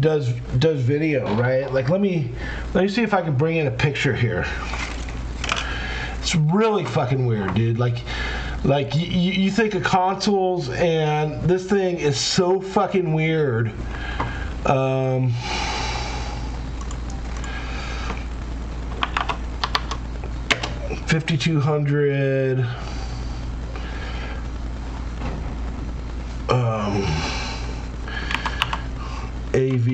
does video, right? Like let me see if I can bring in a picture here. It's really fucking weird, dude. Like you think of consoles, and this thing is so fucking weird. 5200. AV.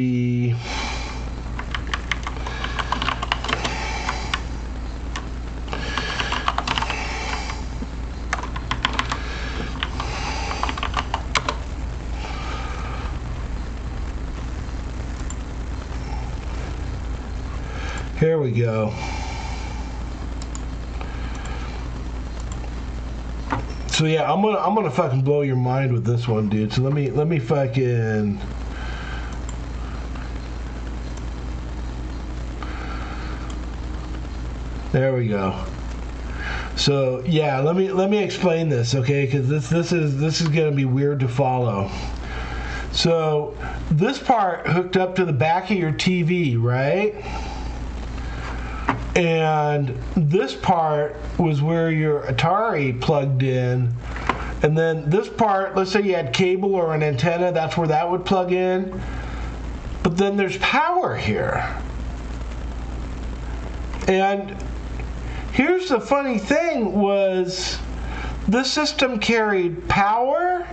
Here we go. So yeah, I'm gonna fucking blow your mind with this one, dude. So let me fucking. There we go. So yeah, let me explain this, okay? Because this is gonna be weird to follow. So this part hooked up to the back of your TV, right? And this part was where your Atari plugged in And then this part, let's say you had cable or an antenna, that's where that would plug in. But then there's power here. And here's the funny thing was this system carried power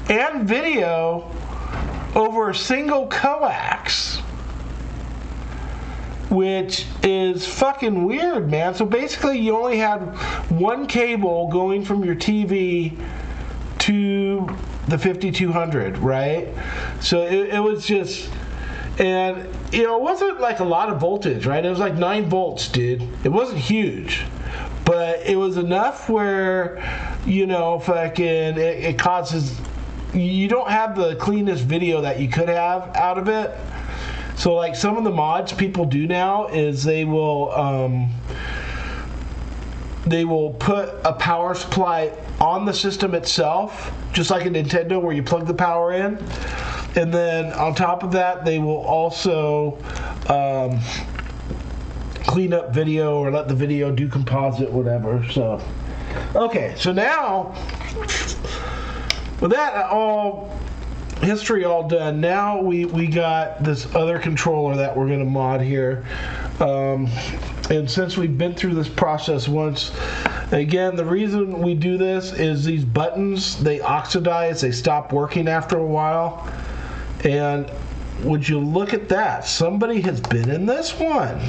and video over a single coax, which is fucking weird, man. So basically you only had one cable going from your TV to the 5200, right? So it was just, and you know, it wasn't like a lot of voltage, right? It was like 9 volts, dude. It wasn't huge, but it was enough where, you know, fucking it causes, you don't have the cleanest video that you could have out of it. So like some of the mods people do now is they will put a power supply on the system itself, just like a Nintendo where you plug the power in. And then on top of that, they will also clean up video or let the video do composite, whatever. So, okay, so now with that all history all done, now we got this other controller that we're going to mod here. And since we've been through this process once, again, the reason we do this is these buttons, they oxidize, they stop working after a while. And would you look at that? Somebody has been in this one.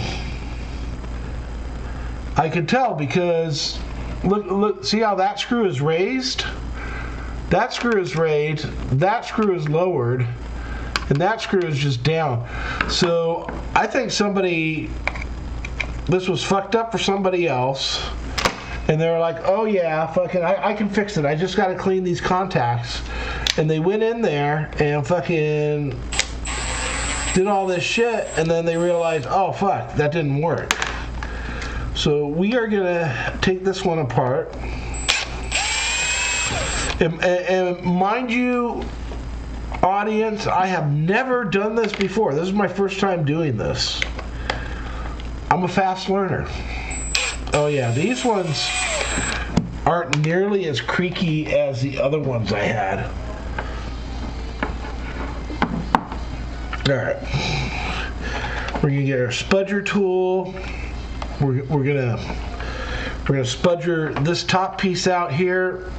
I could tell because look, see how that screw is raised? That screw is raised, that screw is lowered, and that screw is just down. So I think this was fucked up for somebody else, and they were like, oh yeah, fucking, I can fix it. I just got to clean these contacts. And they went in there and fucking did all this shit, and then they realized, oh fuck, that didn't work. So we are gonna take this one apart. And mind you, audience, I have never done this before. This is my first time doing this. I'm a fast learner. Oh yeah, these ones aren't nearly as creaky as the other ones I had. Alright, we're gonna get our spudger tool. We're gonna spudger this top piece out here.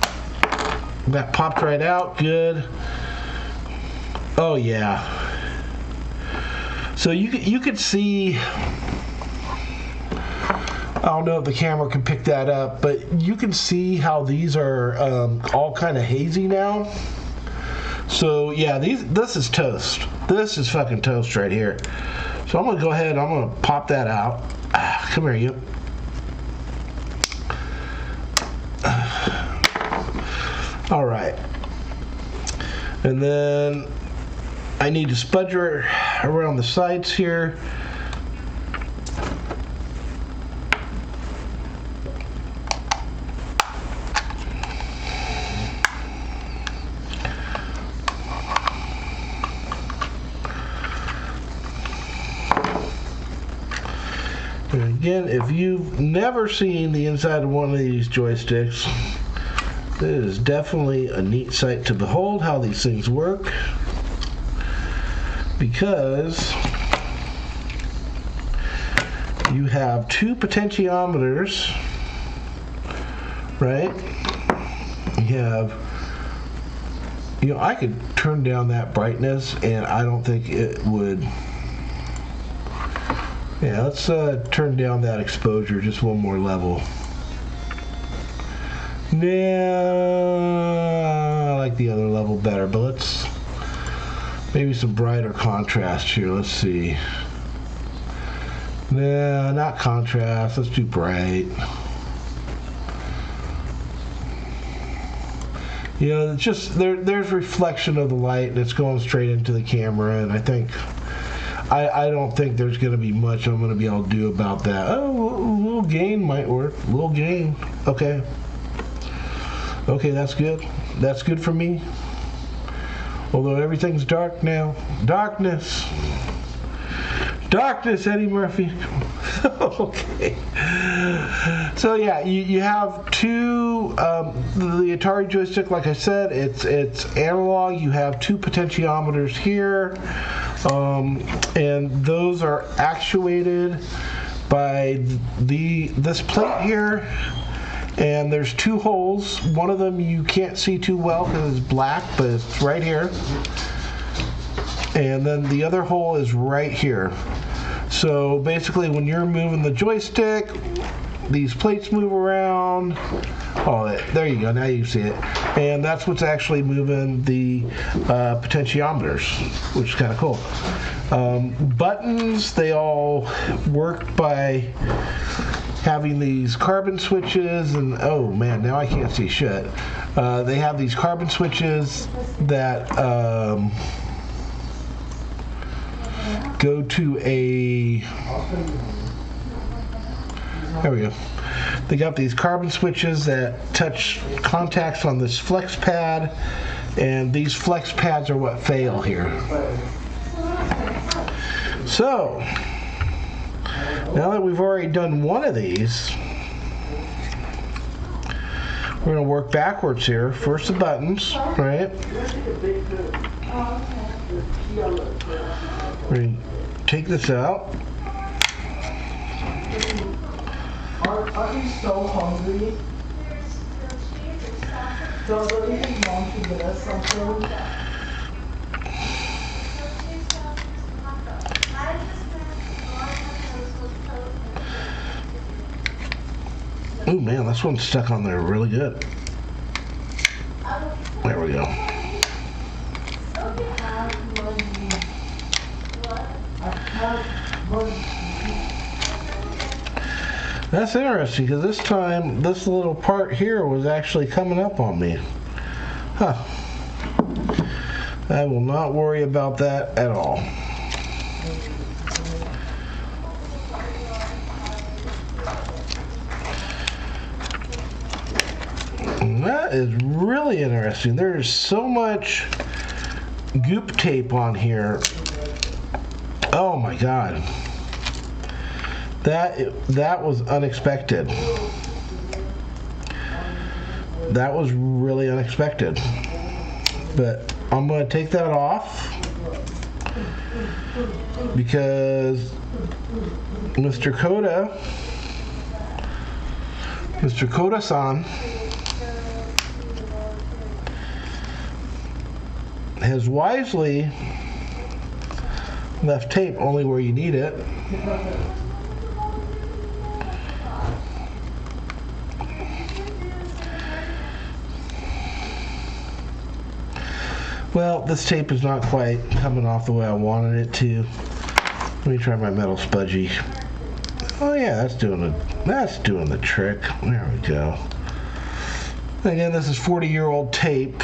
That popped right out, good. Oh yeah. So you could see, I don't know if the camera can pick that up, but you can see how these are all kind of hazy now. So yeah, this is toast. This is fucking toast right here. So I'm gonna go ahead and I'm gonna pop that out. Come here, you. All right. And then I need to spudger around the sides here. And again, if you've never seen the inside of one of these joysticks, it is definitely a neat sight to behold how these things work, because you have 2 potentiometers, right? You have, you know, I could turn down that brightness and I don't think it would. Yeah, let's turn down that exposure just one more level. Yeah, I like the other level better, but let's maybe some brighter contrast here. Let's see. Nah, not contrast. Let's do bright. You know, it's just there's reflection of the light and it's going straight into the camera, and I think I don't think there's going to be much I'm going to be able to do about that. Oh, a little gain might work. A little gain. Okay. Okay, that's good. That's good for me. Although everything's dark now. Darkness. Darkness, Eddie Murphy. Okay. So yeah, you have two, the Atari joystick, like I said, it's analog. You have two potentiometers here, and those are actuated by this plate here. And there's two holes. One of them you can't see too well because it's black, but it's right here. And then the other hole is right here. So basically when you're moving the joystick, these plates move around. Oh, there you go, now you see it. And that's what's actually moving the potentiometers, which is kind of cool. Buttons, they all work by having these carbon switches, and oh man, now I can't see shit. They have these carbon switches that go to a, there we go. They got these carbon switches that touch contacts on this flex pad, and these flex pads are what fail here. So, now that we've already done one of these, we're going to work backwards here. First the buttons, right? We're going to take this out. Are you so hungry? So do you think Mom should get us something? Oh man, this one's stuck on there really good. There we go. That's interesting because this time this little part here was actually coming up on me. Huh. I will not worry about that at all. And that is really interesting. There is so much goop tape on here. Oh my god. That was unexpected. That was really unexpected. But I'm going to take that off because Mr. Koda-san has wisely left tape only where you need it. Well, this tape is not quite coming off the way I wanted it to. Let me try my metal spudgy. Oh yeah, that's doing the trick. There we go. Again, this is 40-year-old tape.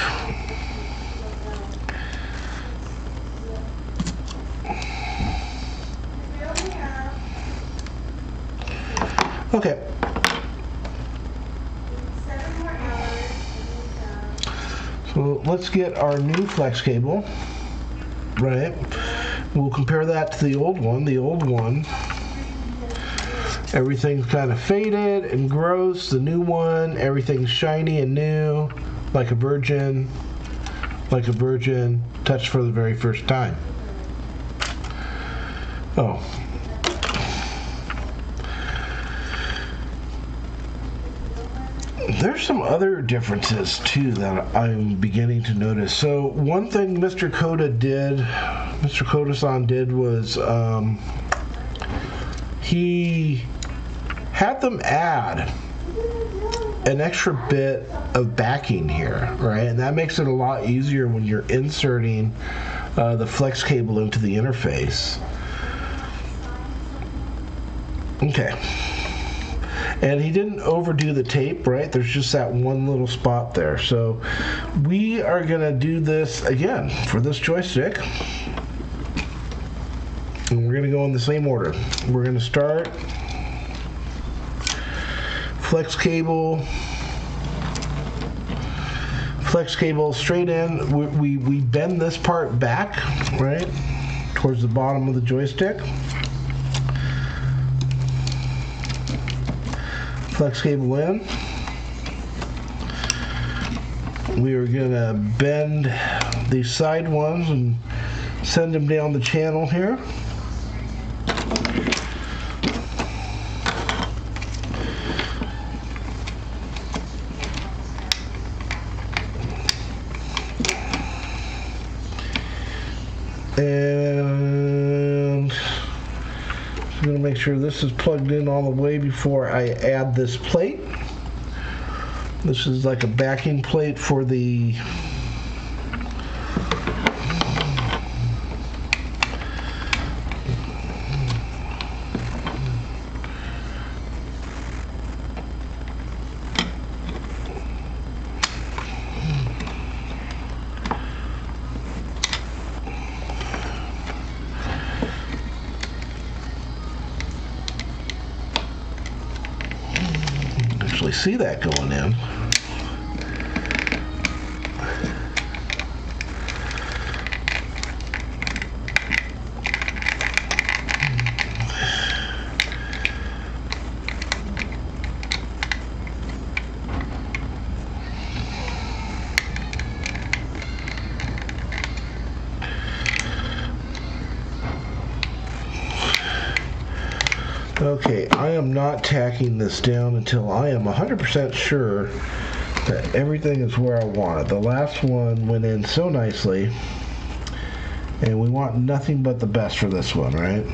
Okay. So let's get our new flex cable, right? We'll compare that to the old one. The old one, everything's kind of faded and gross. The new one, everything's shiny and new, like a virgin touched for the very first time. Oh. There's some other differences too that I'm beginning to notice. So one thing Mr. Koda-san did was he had them add an extra bit of backing here, right? And that makes it a lot easier when you're inserting the flex cable into the interface. Okay. And he didn't overdo the tape, right? There's just that one little spot there. So we are gonna do this again for this joystick. And we're gonna go in the same order. We're gonna start flex cable straight in. We bend this part back, right? Towards the bottom of the joystick. flex cable in. We are going to bend these side ones and send them down the channel here. And I'm going to make sure this is plugged in all the way before I add this plate. This is like a backing plate for the actually see that going in. Okay, I am not tacking this down until I am 100% sure that everything is where I want it. The last one went in so nicely, and we want nothing but the best for this one, right?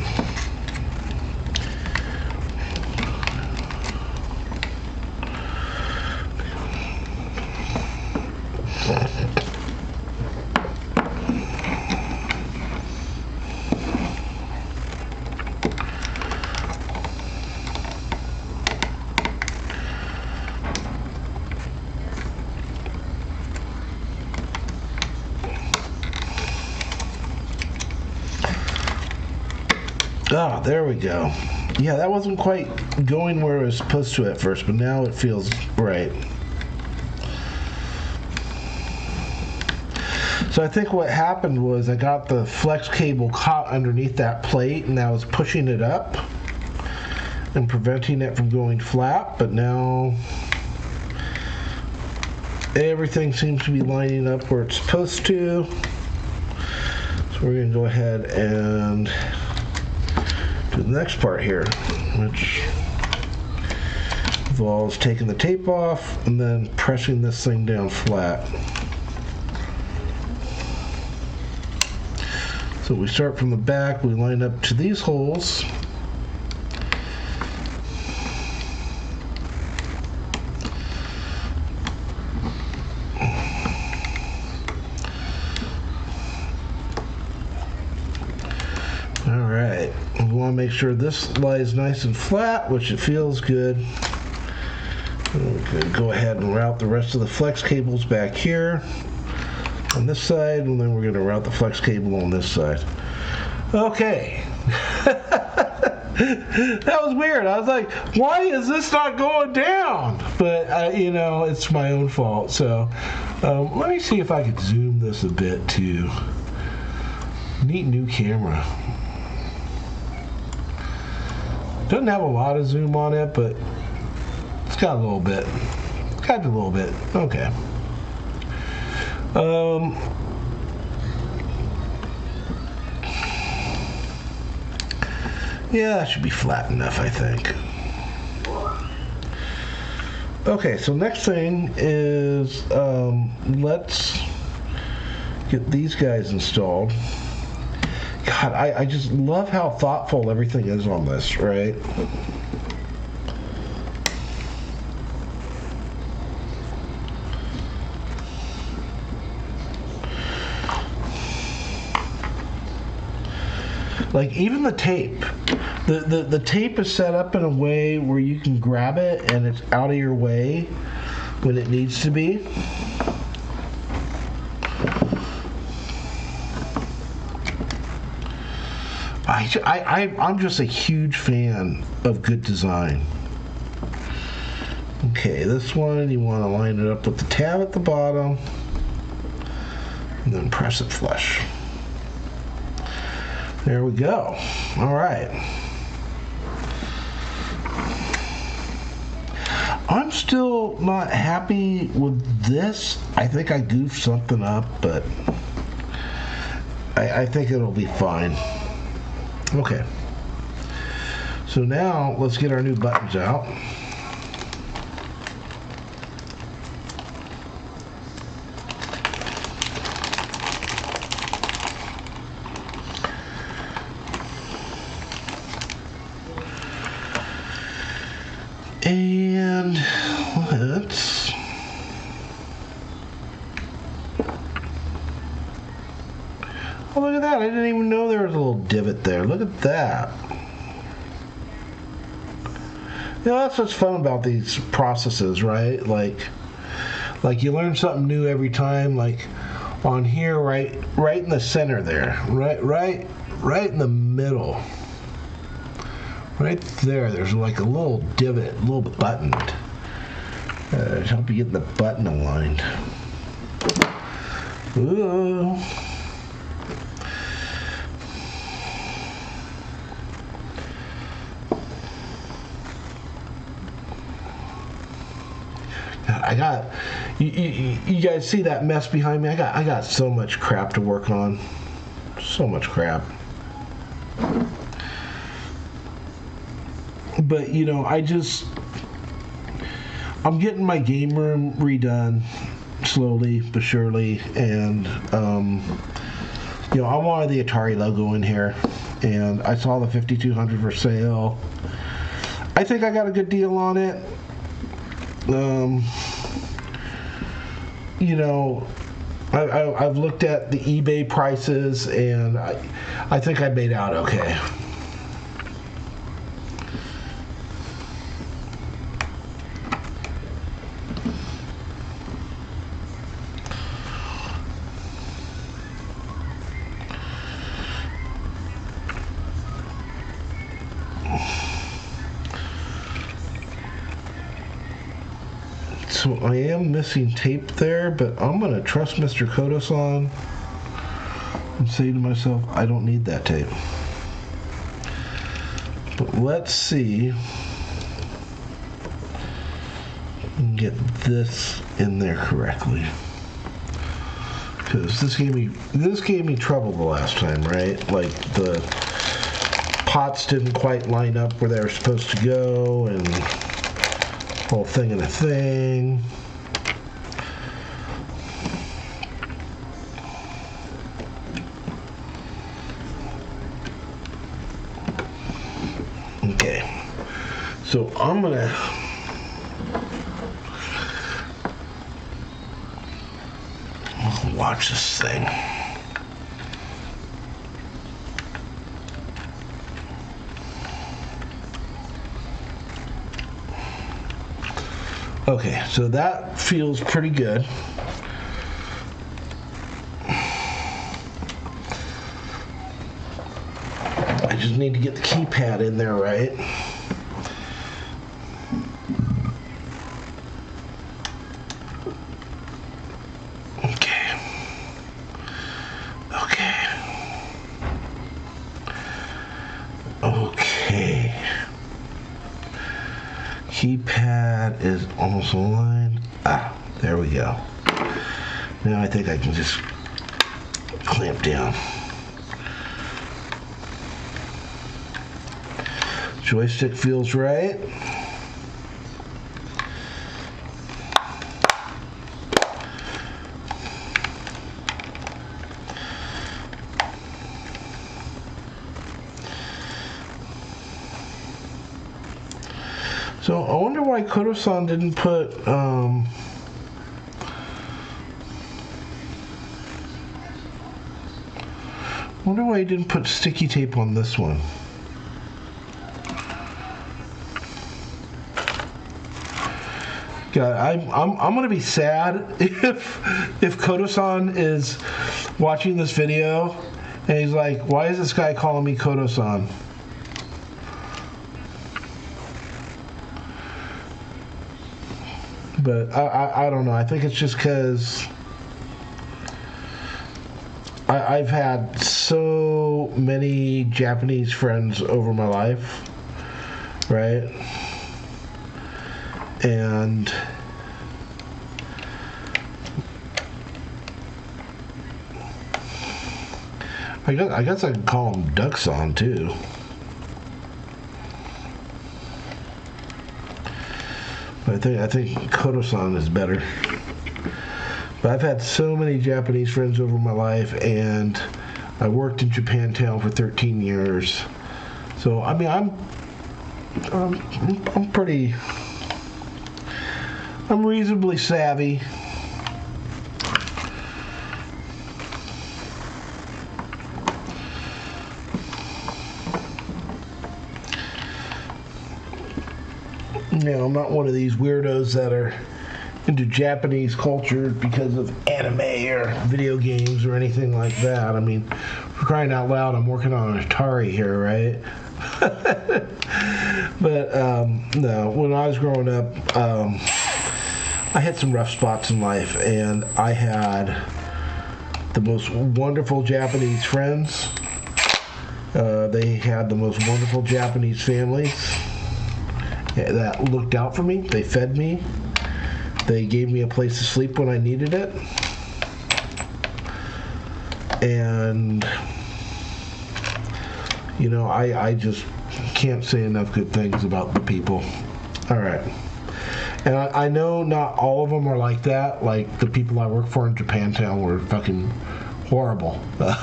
Ah, there we go. Yeah, that wasn't quite going where it was supposed to at first, but now it feels right. So I think what happened was I got the flex cable caught underneath that plate, and I was pushing it up and preventing it from going flat, but now everything seems to be lining up where it's supposed to. So we're going to go ahead and do the next part here, which involves taking the tape off and then pressing this thing down flat. So we start from the back, we line up to these holes. Alright, we want to make sure this lies nice and flat, which it feels good. And we can go ahead and route the rest of the flex cables back here on this side, and then we're going to route the flex cable on this side. Okay. That was weird. I was like, why is this not going down? But, you know, it's my own fault. So let me see if I can zoom this a bit too. Neat new camera. Doesn't have a lot of zoom on it, but it's got a little bit. It's got a little bit. Okay. Yeah, that should be flat enough, I think. Okay, so next thing is let's get these guys installed. God, I just love how thoughtful everything is on this, right? Like even the tape. The tape is set up in a way where you can grab it and it's out of your way when it needs to be. I'm just a huge fan of good design. Okay, this one you want to line it up with the tab at the bottom and then press it flush. There we go. All right. I'm still not happy with this. I think I goofed something up, but I think it'll be fine. Okay. So now let's get our new buttons out. And let's oh, look at that. I didn't even know there was a little divot there. Look at that. You know, that's what's fun about these processes, right? Like you learn something new every time. Like on here, right in the center there, right in the middle, right there. There's like a little divot, a little button to help you get the button aligned. Ooh. I got you guys see that mess behind me? I got so much crap to work on. So much crap. But you know, I'm getting my game room redone slowly but surely, and you know, I wanted the Atari logo in here, and I saw the 5200 for sale. I think I got a good deal on it. You know, I've looked at the eBay prices, and I think I made out okay. So I am missing tape there, but I'm going to trust Mr. Kodo-san and say to myself, I don't need that tape. But let's see if we can get this in there correctly. Because this gave me trouble the last time, right? Like the pots didn't quite line up where they were supposed to go, and whole thing and a thing. Okay, so I'm gonna watch this thing. Okay, so that feels pretty good. I just need to get the keypad in there right. Okay. Okay. Okay. Keypad is almost aligned. Ah, there we go. Now I think I can just clamp down. Joystick feels right. So I wonder why Kodo-san didn't put wonder why he didn't put sticky tape on this one. God, I'm gonna be sad if Kodo-san is watching this video and he's like, why is this guy calling me Kodo-san? But I don't know. I think it's just because I've had so many Japanese friends over my life, right? And I guess I could call them Duxon too. But I think Kodosan is better. But I've had so many Japanese friends over my life, and I worked in Japantown for 13 years. So I mean, I'm reasonably savvy. You know, I'm not one of these weirdos that are into Japanese culture because of anime or video games or anything like that. I mean, for crying out loud, I'm working on an Atari here, right? But no, when I was growing up, I had some rough spots in life, and I had the most wonderful Japanese friends. They had the most wonderful Japanese families that looked out for me. They fed me. They gave me a place to sleep when I needed it. And, you know, I just can't say enough good things about the people. All right. And I know not all of them are like that. Like, the people I work for in Japantown were fucking horrible. But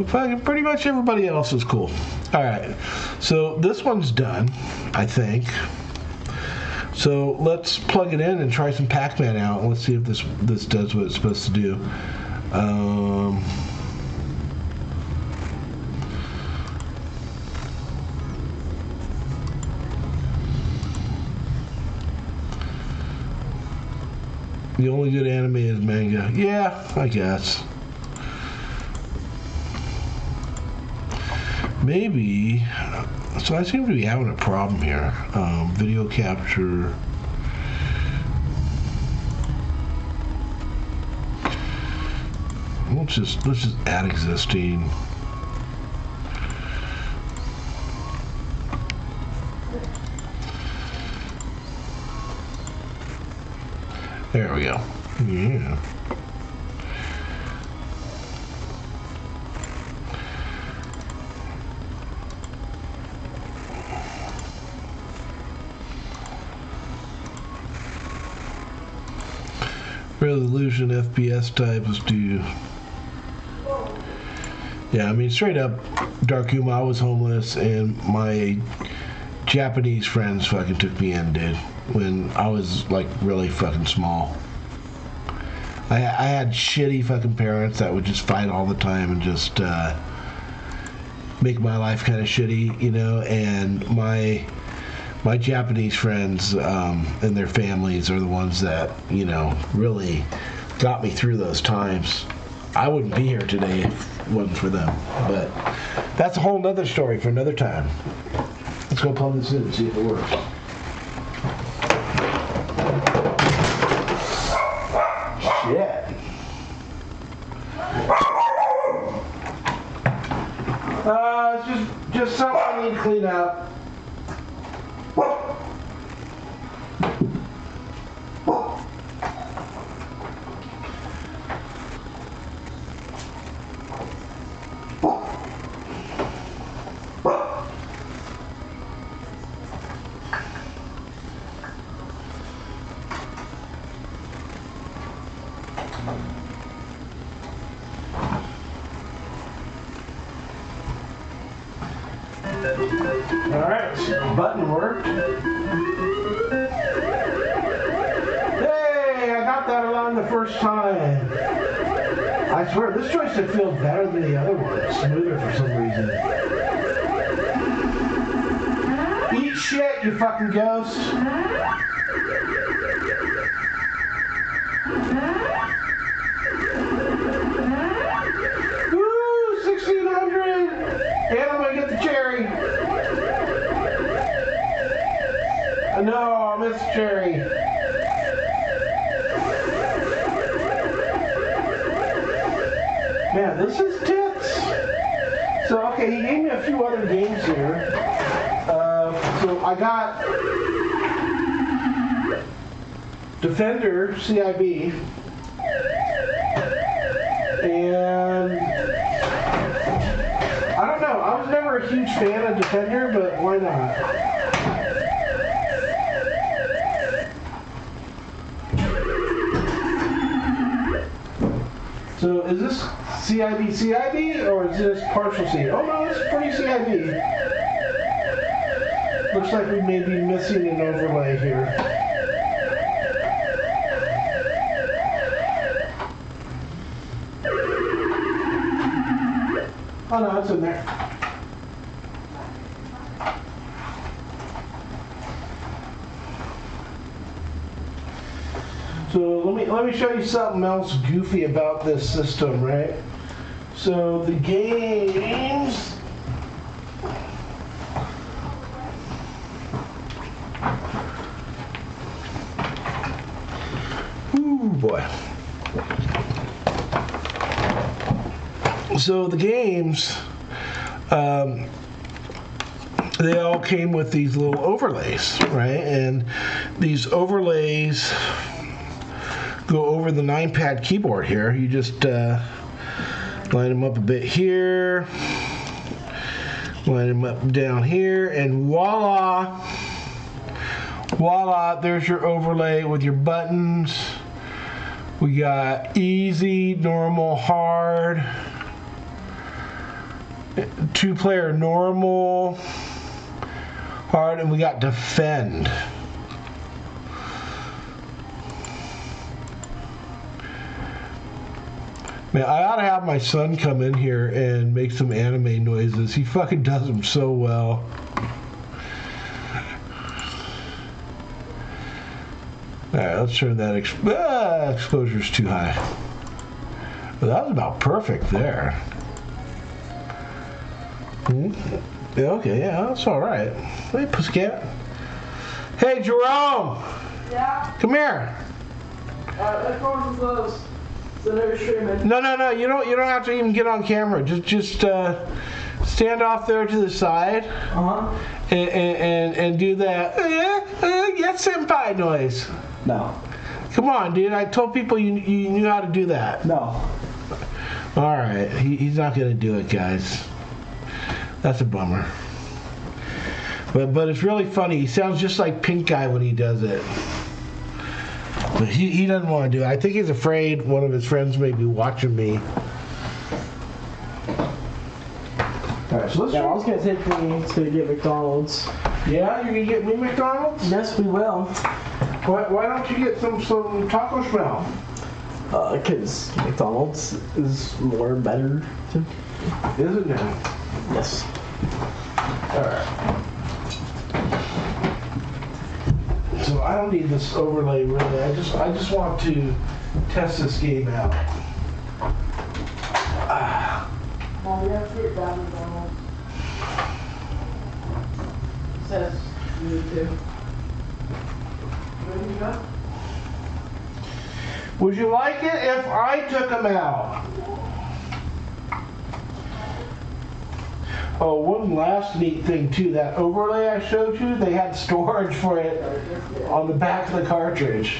fucking pretty much everybody else is cool. All right. So this one's done, I think. So let's plug it in and try some Pac-Man out. Let's see if this does what it's supposed to do. The only good anime is manga. Yeah, I guess. Maybe. So I seem to be having a problem here. Video capture. Let's just add existing. There we go. Yeah. Resolution FPS type is due. Yeah, I mean, straight up, Darkuma, I was homeless, and my Japanese friends fucking took me in, dude, when I was, like, really fucking small. I had shitty fucking parents that would just fight all the time and just make my life kind of shitty, you know, and my Japanese friends and their families are the ones that, you know, really got me through those times. I wouldn't be here today if it wasn't for them. But that's a whole nother story for another time. Let's go plug this in and see if it works. Shit. It's just something I need to clean up. Alright, button worked. Hey, I got that alarm the first time. I swear, this joystick feels better than the other one. It's smoother for some reason. Eat shit, you fucking ghost. Woo, 1600! And I'm gonna get the cherry. No, I missed cherry. Man, this is tits. So, okay, he gave me a few other games here. So I got Defender CIB, and I don't know. I was never a huge fan of Defender, but why not? So is this CIB or is this partial C? Oh no, it's pretty CIB. Looks like we may be missing an overlay here. Oh no, it's in there. So let me show you something else goofy about this system, right? So the games. Ooh boy. So the games, they all came with these little overlays, right? And these overlays go over the 9-pad keyboard here. You just line them up a bit here, line them up down here, and voila, voila, there's your overlay with your buttons. We got easy, normal, hard, 2-player normal, hard, and we got defend. Man, I ought to have my son come in here and make some anime noises. He fucking does them so well. Alright, let's turn that exposure's too high. Well, that was about perfect there. Yeah, okay, yeah, that's alright. Hey, pussycat. Hey, Jerome! Yeah? Come here. That phone's closed. So they're streaming. No, you don't have to even get on camera. Just stand off there to the side. And do that yes senpai noise. No. Come on, dude. I told people you knew how to do that. No. All right. He's not gonna do it, guys. That's a bummer. But it's really funny. He sounds just like Pink Guy when he does it. But he doesn't want to do it. I think he's afraid one of his friends may be watching me. Alright, so let's I was going to take me to get McDonald's. Yeah, you're going to get me McDonald's? Yes, we will. Why don't you get some taco smell? Because McDonald's is better. Isn't it? Yes. Alright. So I don't need this overlay really. I just want to test this game out. Mom, we have to get down McDonald's. It says you need to. Ready to go? Would you like it if I took them out? Oh, one last neat thing too, that overlay I showed you, they had storage for it on the back of the cartridge.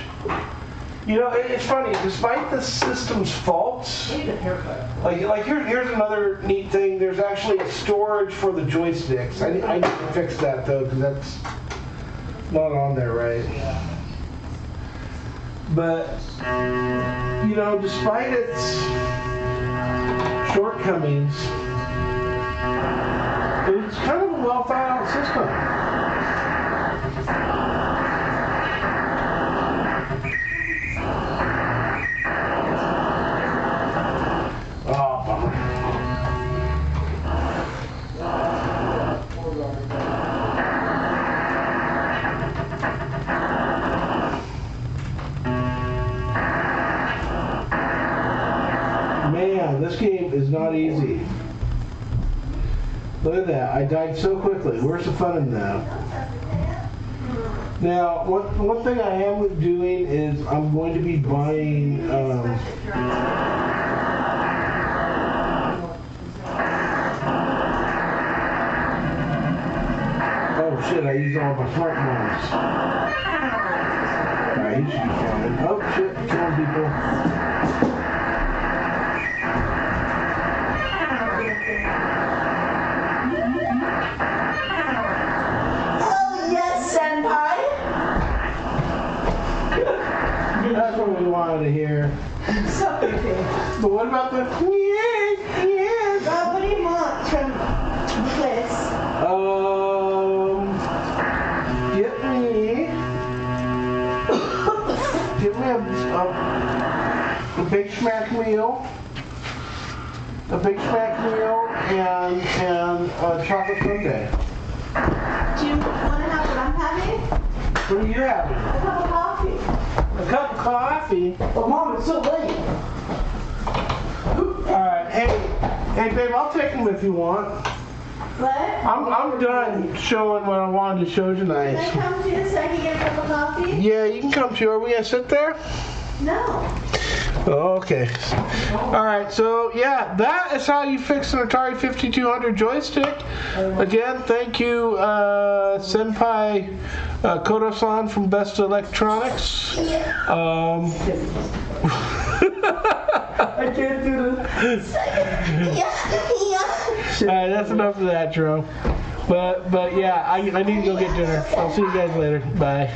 You know, it's funny, despite the system's faults, I need a haircut. like here's another neat thing, there's actually storage for the joysticks. I need to fix that though, because that's not on there right. But, you know, despite its shortcomings, it's kind of a well thought out system. Oh, bummer. Man, this game is not easy. Look at that, I died so quickly. Where's the fun in that? Now, one thing I am doing is I'm going to be buying, oh shit, I used all my smart ones. Alright, he should be fine. Oh shit, killing people. Oh yes, senpai. That's what we wanted to hear. So creepy. But what about the yes? What do you want from this? Give me a Big Smack meal, a Big Smack meal, and a chocolate sundae. Do you want to have what I'm having? What are you having? A cup of coffee. A cup of coffee. But Mom, it's so late. Alright, hey babe, I'll take them if you want. What? I'm done showing what I wanted to show Can I tonight. come to you so I can get a cup of coffee? Yeah, you can come to. Are we gonna sit there? No. Okay. Alright, so yeah, that is how you fix an Atari 5200 joystick. Again, thank you, Senpai Kodo-san from Best Electronics. I can't do this. Alright, that's enough of that, Jerome. But yeah, I need to go get dinner. I'll see you guys later. Bye.